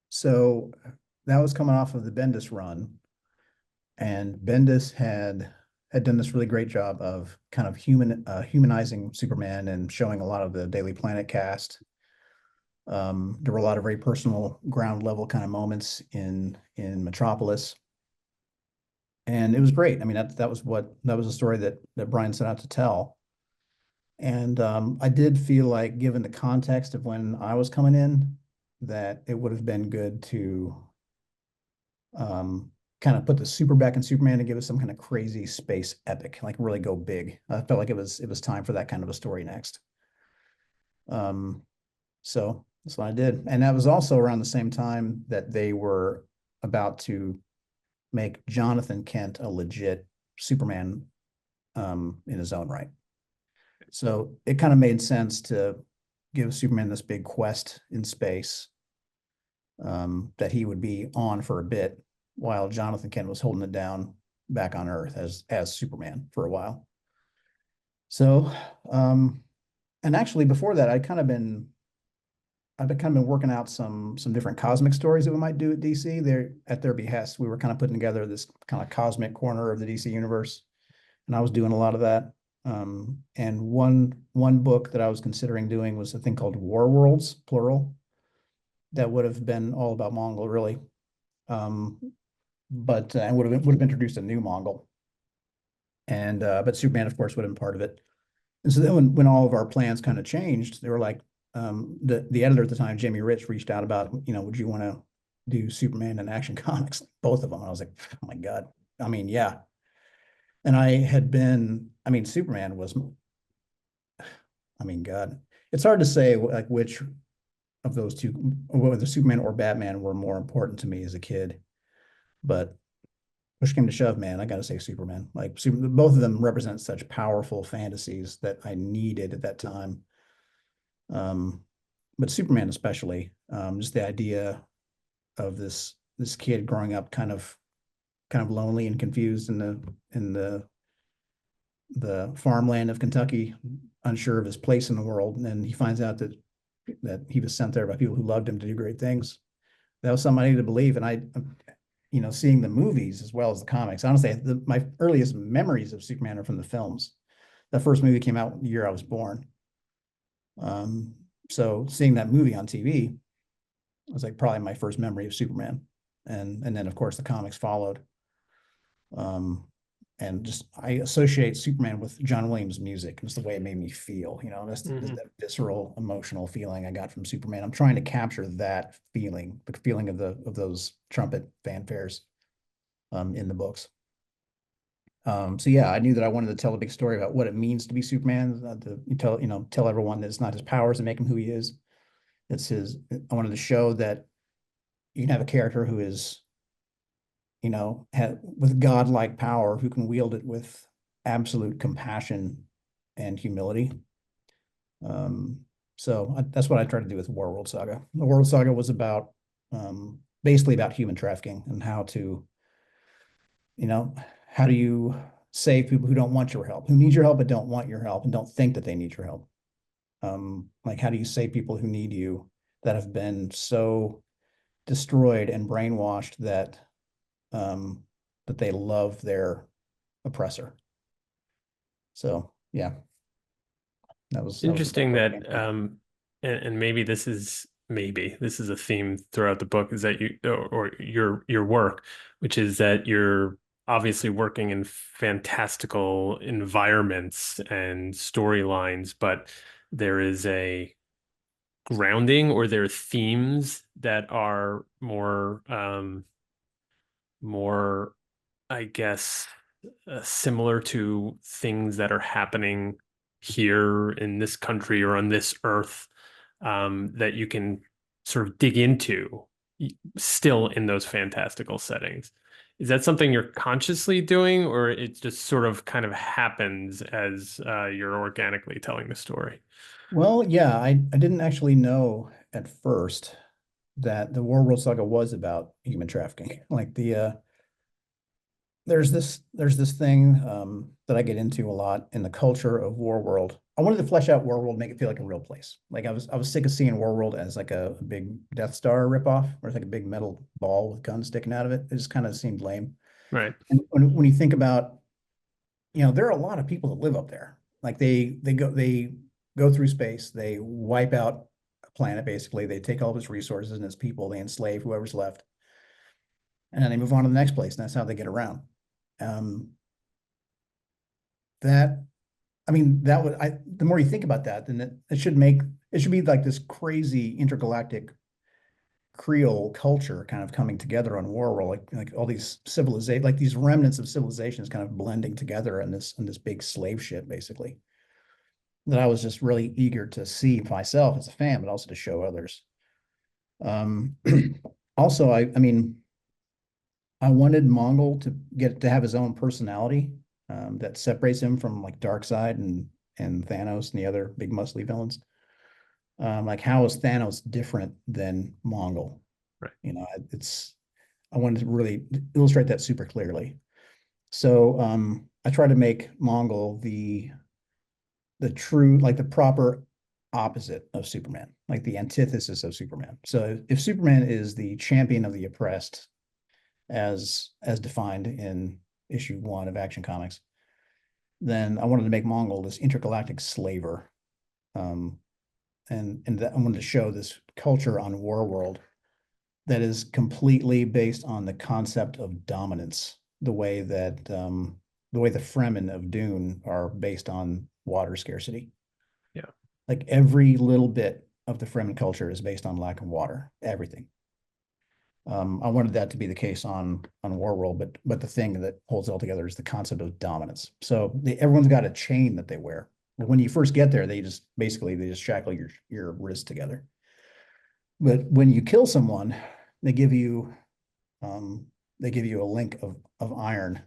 So that was coming off of the Bendis run, and Bendis had done this really great job of kind of humanizing Superman and showing a lot of the Daily Planet cast. There were a lot of very personal ground level kind of moments in Metropolis, and it was great. I mean, that was a story that Brian set out to tell. And I did feel like, given the context of when I was coming in, that it would have been good to um, kind of put the super back in Superman and give us some kind of crazy space epic, like really go big. I felt like it was time for that kind of a story next. Um, So that's what I did. And that was also around the same time that they were about to make Jonathan Kent a legit Superman in his own right. So it kind of made sense to give Superman this big quest in space that he would be on for a bit while Jonathan Kent was holding it down back on Earth as Superman for a while. So, and actually before that, I've been kind of been working out some different cosmic stories that we might do at DC. They're at their behest. We were kind of putting together this kind of cosmic corner of the DC universe, and I was doing a lot of that. And one book that I was considering doing was a thing called Warlords, plural, that would have been all about Mongol, really. But and would have introduced a new Mongol, and but Superman, of course, would have been part of it. And so then when all of our plans kind of changed, they were like, the editor at the time, Jamie Rich, reached out about, would you want to do Superman and Action Comics, both of them? And I was like, oh my God. I mean, yeah. And Superman was, I mean, God, it's hard to say like which of those two, whether Superman or Batman were more important to me as a kid. But push came to shove, man, I got to say Superman. Like both of them represent such powerful fantasies that I needed at that time. But Superman especially, just the idea of this kid growing up kind of lonely and confused in the farmland of Kentucky, unsure of his place in the world, and then he finds out that he was sent there by people who loved him to do great things. That was something I needed to believe, and seeing the movies as well as the comics. Honestly, my earliest memories of Superman are from the films. The first movie came out the year I was born. So seeing that movie on TV was like probably my first memory of Superman. And then of course the comics followed. And just I associate Superman with John Williams music. It's the way it made me feel, that's that visceral emotional feeling I got from Superman. I'm trying to capture that feeling, the feeling of those trumpet fanfares in the books. So yeah, I knew that I wanted to tell a big story about what it means to be Superman, tell everyone that it's not his powers that make him who he is. I wanted to show that you can have a character who is, with godlike power, who can wield it with absolute compassion and humility. So that's what I tried to do with Warworld Saga. The World Saga was basically about human trafficking and how do you save people who don't want your help, who need your help but don't want your help and don't think that they need your help? Like how do you save people who need you that have been so destroyed and brainwashed that they love their oppressor? So yeah, that was Interesting that and maybe this is a theme throughout the book, is that or your work, which is that you're obviously working in fantastical environments and storylines, but there is a grounding, or there are themes that are more, I guess, similar to things that are happening here in this country or on this earth, that you can sort of dig into still in those fantastical settings. Is that something you're consciously doing, or it just sort of kind of happens as you're organically telling the story? Well, yeah, I didn't actually know at first that the War World Saga was about human trafficking. Like there's this thing that I get into a lot in the culture of War World. I wanted to flesh out War World, make it feel like a real place. Like I was sick of seeing War World as like a big Death Star ripoff, or it's like a big metal ball with guns sticking out of it. It just kind of seemed lame. Right. And when you think about, there are a lot of people that live up there. Like they go through space, they wipe out a planet basically. They take all of its resources and its people, they enslave whoever's left, and then they move on to the next place, and that's how they get around. Um, that I mean, the more you think about that, then it should be like this crazy intergalactic Creole culture kind of coming together on Warworld, like all these civilization, like these remnants of civilizations kind of blending together in this big slave ship, basically. that I was just really eager to see myself as a fan, but also to show others. Um, also, I mean, I wanted Mongol to get to have his own personality that separates him from like Darkseid and Thanos and the other big muscly villains. Like how is Thanos different than Mongol? Right. You know, it's I wanted to really illustrate that super clearly. So I try to make Mongol the true, like the proper opposite of Superman, like the antithesis of Superman. So if Superman is the champion of the oppressed, as defined in issue 1 of Action Comics, then I wanted to make Mongol this intergalactic slaver, um, and that I wanted to show this culture on Warworld that is completely based on the concept of dominance, the way the Fremen of Dune are based on water scarcity. Yeah. Like every little bit of the Fremen culture is based on lack of water, everything. I wanted that to be the case on Warworld, but the thing that holds it all together is the concept of dominance. So everyone's got a chain that they wear. When you first get there, they just shackle your wrists together. But when you kill someone, they give you um, they give you a link of iron,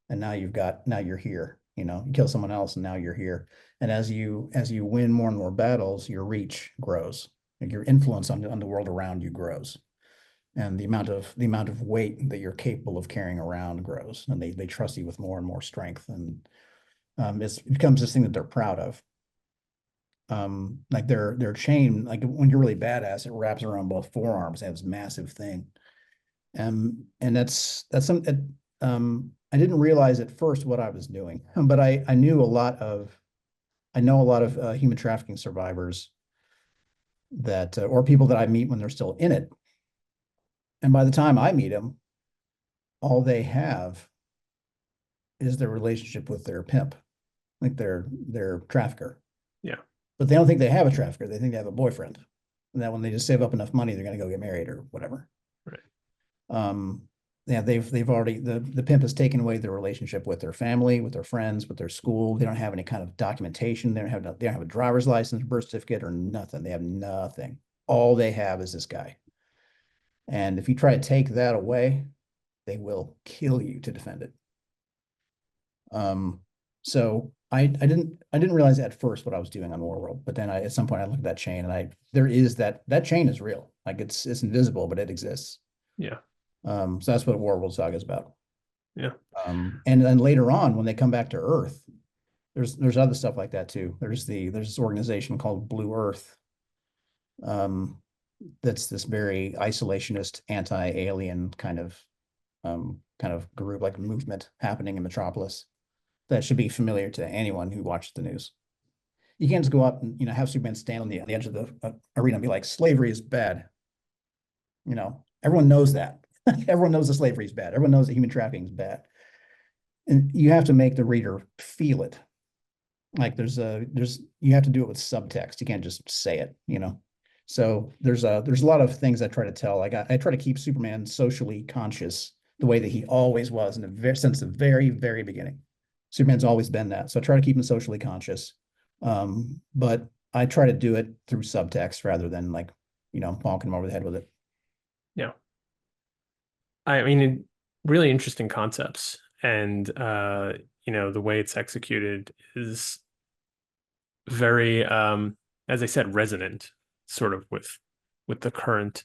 and now you're here. You know, you kill someone else, and now you're here. And as you win more and more battles, your reach grows, like your influence on the world around you grows, and the amount of weight that you're capable of carrying around grows, and they trust you with more and more strength, and it becomes this thing that they're proud of. Like their chain, like when you're really badass, it wraps around both forearms. They have this massive thing. And that's some I didn't realize at first what I was doing, but I know a lot of human trafficking survivors that or people that I meet when they're still in it. And by the time I meet them, all they have is their relationship with their pimp, like their trafficker. Yeah. But they don't think they have a trafficker. They think they have a boyfriend. And that when they just save up enough money, they're going to go get married or whatever. Right. Um, yeah, they've already the pimp has taken away their relationship with their family, with their friends, with their school. They don't have any kind of documentation. They don't have a driver's license, birth certificate, or nothing. They have nothing. All they have is this guy. And if you try to take that away, they will kill you to defend it. So I didn't realize at first what I was doing on Warworld, but then at some point I looked at that chain, and there is that chain is real. Like it's invisible, but it exists. Yeah. So that's what Warworld Saga is about. Yeah. And then later on, when they come back to Earth, there's other stuff like that too. There's this organization called Blue Earth. Um, that's this very isolationist, anti-alien kind of group, like movement happening in Metropolis that should be familiar to anyone who watches the news. You can't just go up and have Superman stand on the edge of the arena and be like, slavery is bad. Everyone knows that. Everyone knows that slavery is bad. Everyone knows that human trafficking is bad. And you have to make the reader feel it. Like you have to do it with subtext. You can't just say it. So there's a lot of things I try to tell. I try to keep Superman socially conscious the way that he always was since the very, very beginning. Superman's always been that. So I try to keep him socially conscious. But I try to do it through subtext rather than bonking him over the head with it. Yeah. I mean, really interesting concepts. And the way it's executed is very as I said, resonant sort of with the current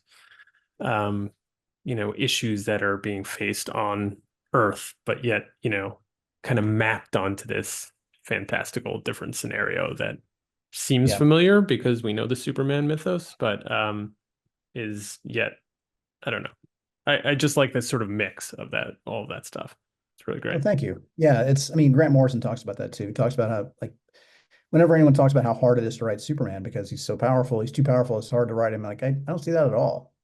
issues that are being faced on Earth, but yet, kind of mapped onto this fantastical different scenario that seems Yeah. familiar because we know the Superman mythos, but is yet, I don't know. I just like this sort of mix of all of that stuff. It's really Well, great. thank you. Yeah, I mean, Grant Morrison talks about that too. He talks about how, like, whenever anyone talks about how hard it is to write Superman because he's so powerful, he's too powerful, it's hard to write him. Like, I don't see that at all.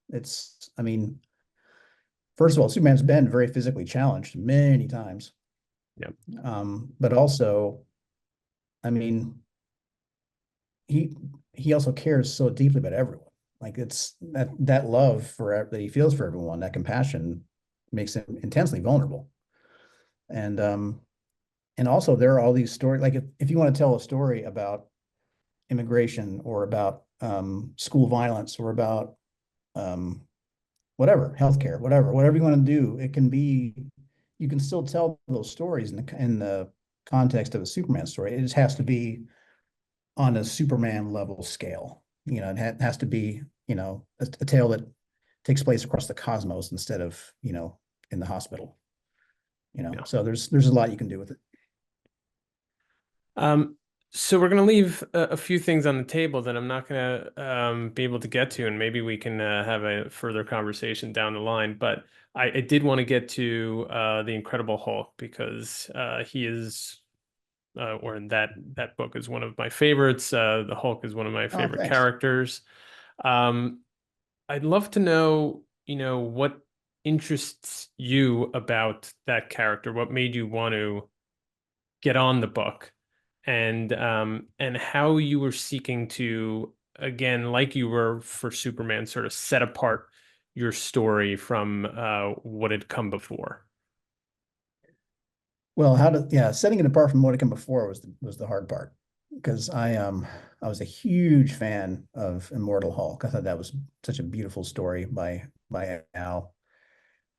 I mean, first of all, Superman's been very physically challenged many times. Yeah. But also, I mean, he also cares so deeply about everyone. Like it's that love that he feels for everyone, that compassion makes him intensely vulnerable. And also there are all these stories. Like if you want to tell a story about immigration or about school violence or about um, whatever, healthcare, whatever you want to do, it can be, you can still tell those stories in the context of a Superman story. It just has to be on a Superman level scale. It has to be, a tale that takes place across the cosmos instead of, in the hospital. Yeah. So there's a lot you can do with it. Um, so we're going to leave a few things on the table that I'm not going to be able to get to, and maybe we can have a further conversation down the line. But I did want to get to the Incredible Hulk because he is, or in that book is one of my favorites. The Hulk is one of my Oh, favorite thanks. characters. Um, I'd love to know, what interests you about that character. What made you want to get on the book, and how you were seeking to, again, like you were for Superman, sort of set apart your story from what had come before. Well, setting it apart from what had come before was the hard part because I was a huge fan of Immortal Hulk. I thought that was such a beautiful story by Al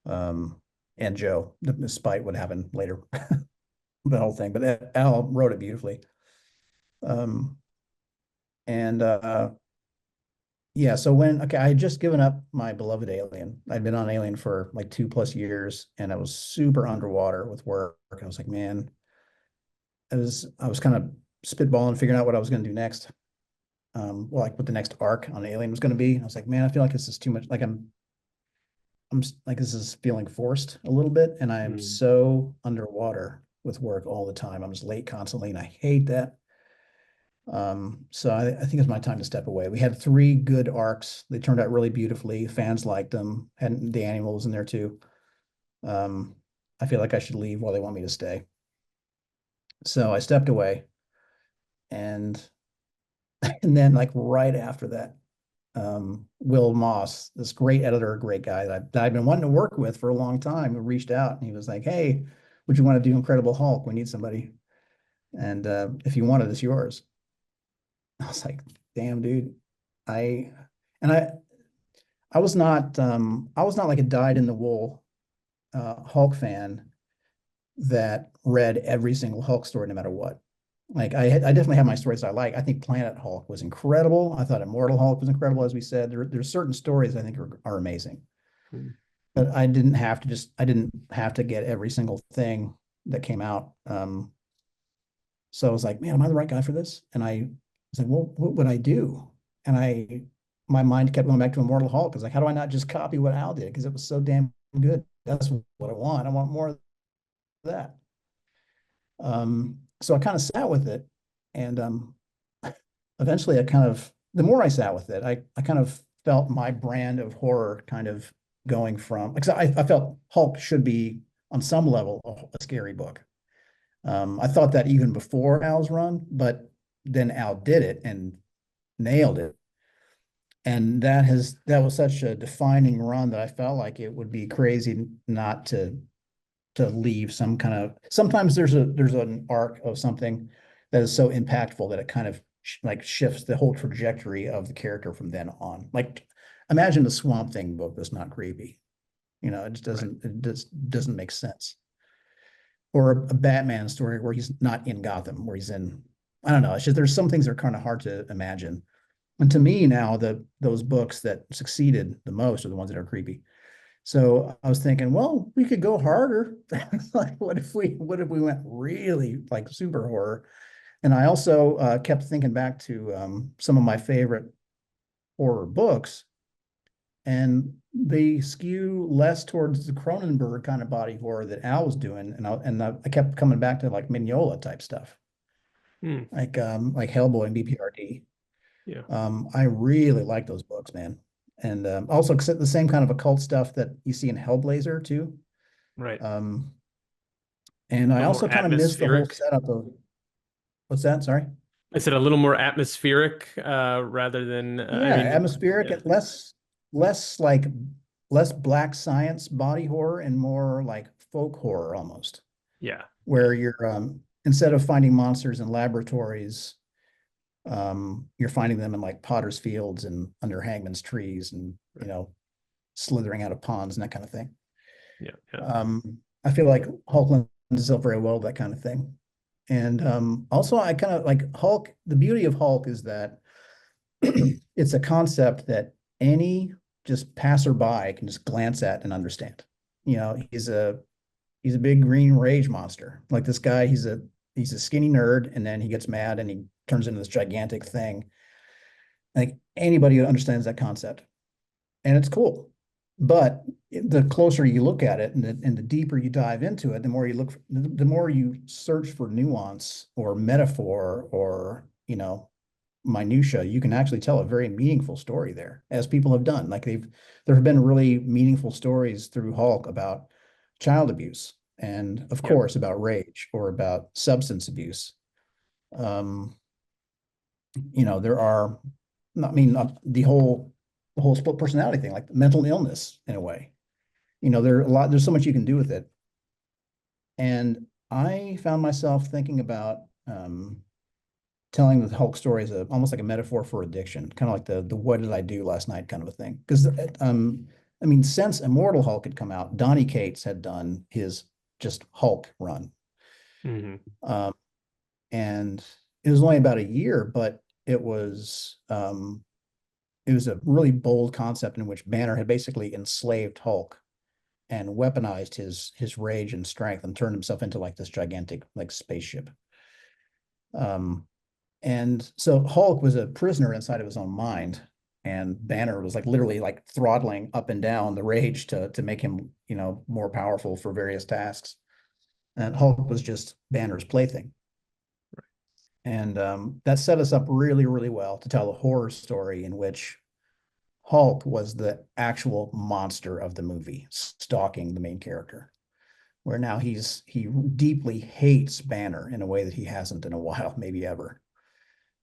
and Joe, despite what happened later, the whole thing. But Al wrote it beautifully. Um, and Yeah, so I had just given up my beloved Alien. I'd been on Alien for like 2+ years, and I was super underwater with work. I was like, man, I was kind of spitballing, figuring out what I was going to do next. Well, like what the next arc on Alien was going to be. And I was like, man, I feel like this is too much. Like like this is feeling forced a little bit, and I am Hmm. so underwater with work all the time. I'm just late constantly, and I hate that. So I think it's my time to step away. We had 3 good arcs. They turned out really beautifully. Fans liked them, and the animals in there too. Um, I feel like I should leave while they want me to stay. So I stepped away, and and then like right after that, Will Moss, this great editor, great guy that I've been wanting to work with for a long time, reached out and he was like, "Hey, would you want to do Incredible Hulk? We need somebody, and if you want it, it's yours." I was like, "Damn, dude." I and I was not like a dyed in the wool Hulk fan that read every single Hulk story no matter what. Like I definitely have my stories I like. I think Planet Hulk was incredible. I thought Immortal Hulk was incredible, as we said. There's certain stories I think are amazing. Hmm. But I didn't have to get every single thing that came out. So I was like, man, am I the right guy for this? And I was like, well, what would I do? And my mind kept going back to Immortal Hulk. I was like, how do I not just copy what Al did? Because it was so damn good. That's what I want. I want more of that. So I kind of sat with it, and eventually the more I sat with it, I kind of felt my brand of horror kind of going from, because I felt Hulk should be on some level a scary book. I thought that even before Al's run, but then Al did it and nailed it. And that was such a defining run that I felt like it would be crazy not to leave some kind of, sometimes there's an arc of something that is so impactful that it kind of like shifts the whole trajectory of the character from then on. Like imagine the Swamp Thing book that's not creepy. Right. It just doesn't make sense. Or a Batman story where he's not in Gotham, where he's in, I don't know. It's just there's some things that are kind of hard to imagine. And to me now, those books that succeeded the most are the ones that are creepy. So I was thinking, well, we could go harder. Like, what if we went really like super horror? And I also kept thinking back to some of my favorite horror books, and they skew less towards the Cronenberg kind of body horror that Al was doing, I kept coming back to like Mignola type stuff, Hmm. like Hellboy and BPRD. Yeah. I really like those books, man, and also the same kind of occult stuff that you see in Hellblazer too. Right. Um, and A I little more also kind of miss the whole atmospheric. setup of what's that? Sorry. I said a little more atmospheric, rather than, I Yeah, mean, atmospheric yeah, and less like less black science body horror and more like folk horror almost, yeah, yeah, where you're instead of finding monsters in laboratories, You're finding them in like potter's fields and under hangman's trees and, slithering out of ponds and that kind of thing. Yeah, yeah, I feel like Hulk lends itself very well to that kind of thing. And also, I kind of like Hulk. The beauty of Hulk is that it's a concept that any just passerby can just glance at and understand. He's a big green rage monster. Like this guy, he's a skinny nerd, and then he gets mad and he turns into this gigantic thing. Like anybody who understands that concept, and it's cool. But the closer you look at it, and the deeper you dive into it, the more you search for nuance or metaphor or minutia, you can actually tell a very meaningful story there, as people have done. Like there have been really meaningful stories through Hulk about child abuse and, of yeah, course, about rage or about substance abuse. Um, there are, I mean, the whole split personality thing, like mental illness in a way. There's so much you can do with it. And I found myself thinking about telling the Hulk story as almost like a metaphor for addiction, kind of like the what did I do last night kind of a thing. Because I mean, since Immortal Hulk had come out, Donny Cates had done his just Hulk run. hmm Um, and it was only about a year, but it was a really bold concept in which Banner had basically enslaved Hulk and weaponized his rage and strength and turned himself into like this gigantic like spaceship. Um, And so Hulk was a prisoner inside of his own mind, and Banner was like literally like throttling up and down the rage to make him, more powerful for various tasks. And Hulk was just Banner's plaything. And that set us up really, really well to tell a horror story in which Hulk was the actual monster of the movie, stalking the main character. Where now he deeply hates Banner in a way that he hasn't in a while, maybe ever.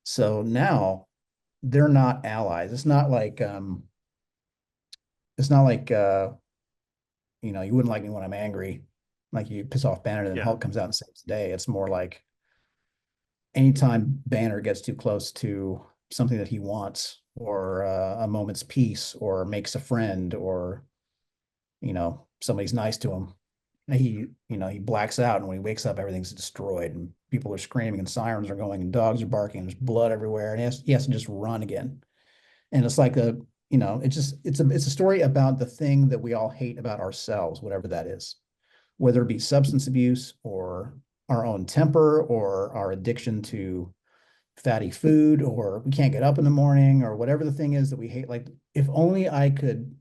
So now they're not allies. It's not like you wouldn't like me when I'm angry, like you piss off Banner, then yeah. Hulk comes out and saves the day. It's more like anytime Banner gets too close to something that he wants, or a moment's peace, or makes a friend, or somebody's nice to him, he blacks out, and when he wakes up, everything's destroyed, and people are screaming, and sirens are going, and dogs are barking, and there's blood everywhere, and he has to just run again. And it's like it's a story about the thing that we all hate about ourselves, whatever that is, whether it be substance abuse or our own temper or our addiction to fatty food, or we can't get up in the morning, or whatever the thing is that we hate. Like, if only I could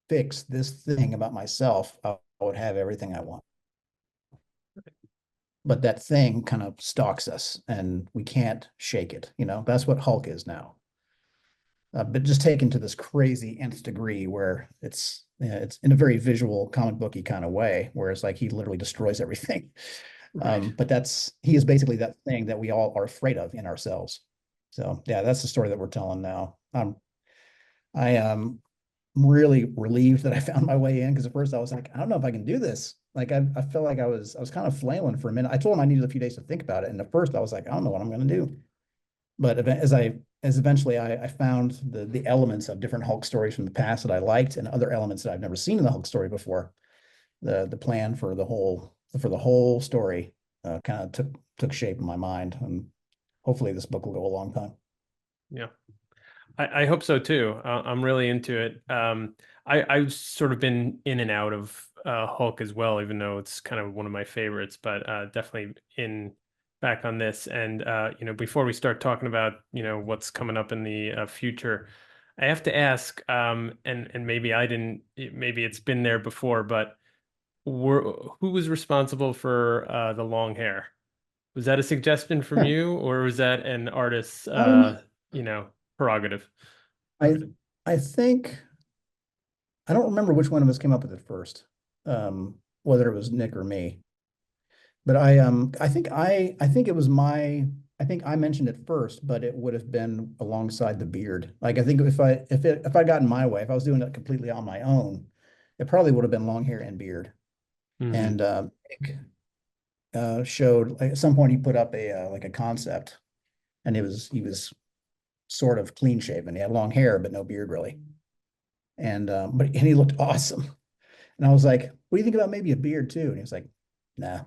fix this thing about myself, I would have everything I want. But that thing kind of stalks us and we can't shake it. That's what Hulk is now. But just taken to this crazy nth degree where it's in a very visual comic booky kind of way, where it's like he literally destroys everything. Right. But he is basically that thing that we all are afraid of in ourselves. So yeah, that's the story that we're telling now. I am really relieved that I found my way in, because at first I was like, I don't know if I can do this. Like I felt like I was kind of flailing for a minute. I told him I needed a few days to think about it, and at first I was like, I don't know what I'm going to do. But as eventually I found the elements of different Hulk stories from the past that I liked, and other elements that I've never seen in the Hulk story before, the plan for the whole story kind of took shape in my mind, and hopefully this book will go a long time. Yeah. I hope so too. I'm really into it. I've sort of been in and out of Hulk as well, even though it's kind of one of my favorites, but definitely in back on this. And before we start talking about, what's coming up in the future, I have to ask, and maybe it's been there before, but who was responsible for the long hair? Was that a suggestion from you, or was that an artist's, you know, prerogative? I I think I don't remember which one of us came up with it first, whether it was Nick or me. But I think it was I think I mentioned it first, but it would have been alongside the beard. Like, I think if I got in my way, if I was doing it completely on my own, it probably would have been long hair and beard. Hmm And Nick showed, like, at some point he put up a like a concept, and he was sort of clean shaven. He had long hair, but no beard really. And he looked awesome. And I was like, "What do you think about maybe a beard too?" And he was like, "Nah."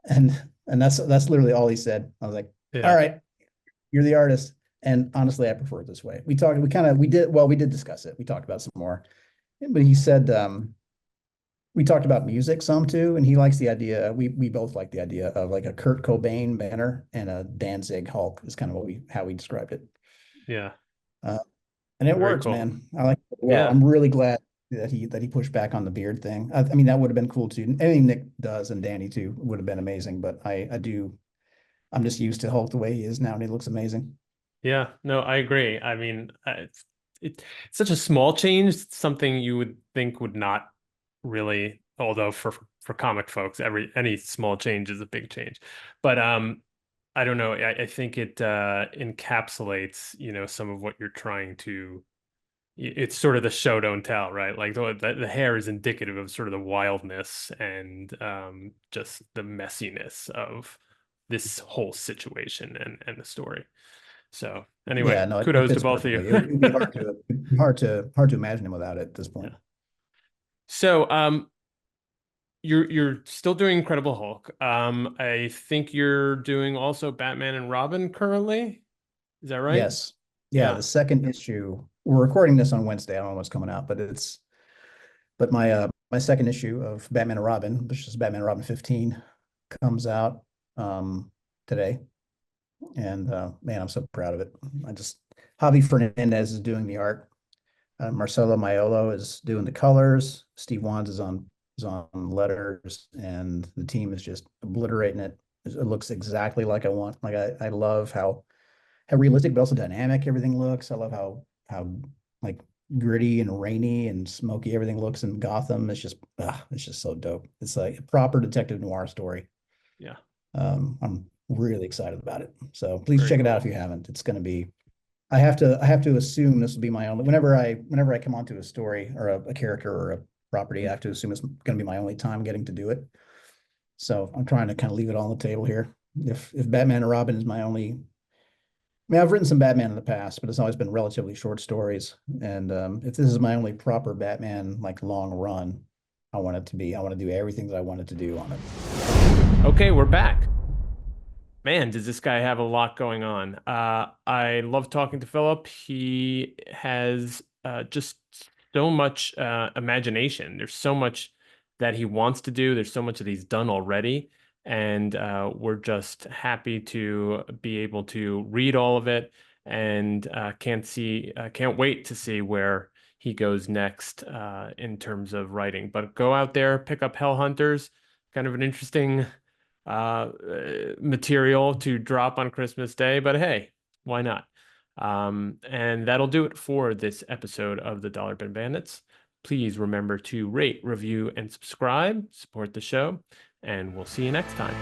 And that's literally all he said. I was like, "All Yeah. right, you're the artist." And honestly, I prefer it this way. We did discuss it. We talked about some more, but he said, we talked about music some too, and he likes the idea. We both like the idea of like a Kurt Cobain banner and a Danzig Hulk is kind of how we described it. Yeah. Uh, and it Very works, cool. man. I like it well. Yeah. I'm really glad that he pushed back on the beard thing. I mean, that would have been cool too. Anything Nick does and Danny too would have been amazing. But I'm just used to Hulk the way he is now, and he looks amazing. Yeah. No, I agree. I mean, it's such a small change, something you would think would not really, although for comic folks, any small change is a big change. But I don't know. I think it encapsulates, some of what you're trying to. It's sort of the show don't tell, right? Like the hair is indicative of sort of the wildness and just the messiness of this whole situation and the story. So anyway, Yeah, no, it kudos to fits both of you. perfectly. It'd be hard to imagine him without it at this point. Yeah. So you're still doing Incredible Hulk. I think you're doing also Batman and Robin currently. Is that right? Yes. Yeah, Yeah. the second issue. We're recording this on Wednesday. I don't know what's coming out, but my second issue of Batman and Robin, which is Batman and Robin 15, comes out today. And man, I'm so proud of it. I just Javi Fernandez is doing the art. Marcelo Maiolo is doing the colors. Steve Wands is on letters, and the team is just obliterating it. It looks exactly like I want. Like I love how realistic but also dynamic everything looks. I love how like gritty and rainy and smoky everything looks in Gotham. It's just so dope. It's like a proper detective noir story. Yeah. I'm really excited about it. So please Very check it out if cool. you haven't. It's going to be. I have to assume this will be my only. Whenever I come onto a story or a character or a property, I have to assume it's going to be my only time getting to do it. So I'm trying to kind of leave it on the table here. If Batman and Robin is my only. I mean, I've written some Batman in the past, but it's always been relatively short stories. And if this is my only proper Batman like long run, I want it to be. I want to do everything that I wanted to do on it. Okay, we're back. Man, does this guy have a lot going on. I love talking to Philip. He has just so much imagination. There's so much that he wants to do. There's so much that he's done already. And we're just happy to be able to read all of it and can't wait to see where he goes next in terms of writing. But go out there, pick up Hellhunters, kind of an interesting material to drop on Christmas Day, but hey, why not? And that'll do it for this episode of the Dollar Bin Bandits. Please remember to rate, review, and subscribe, support the show, and we'll see you next time.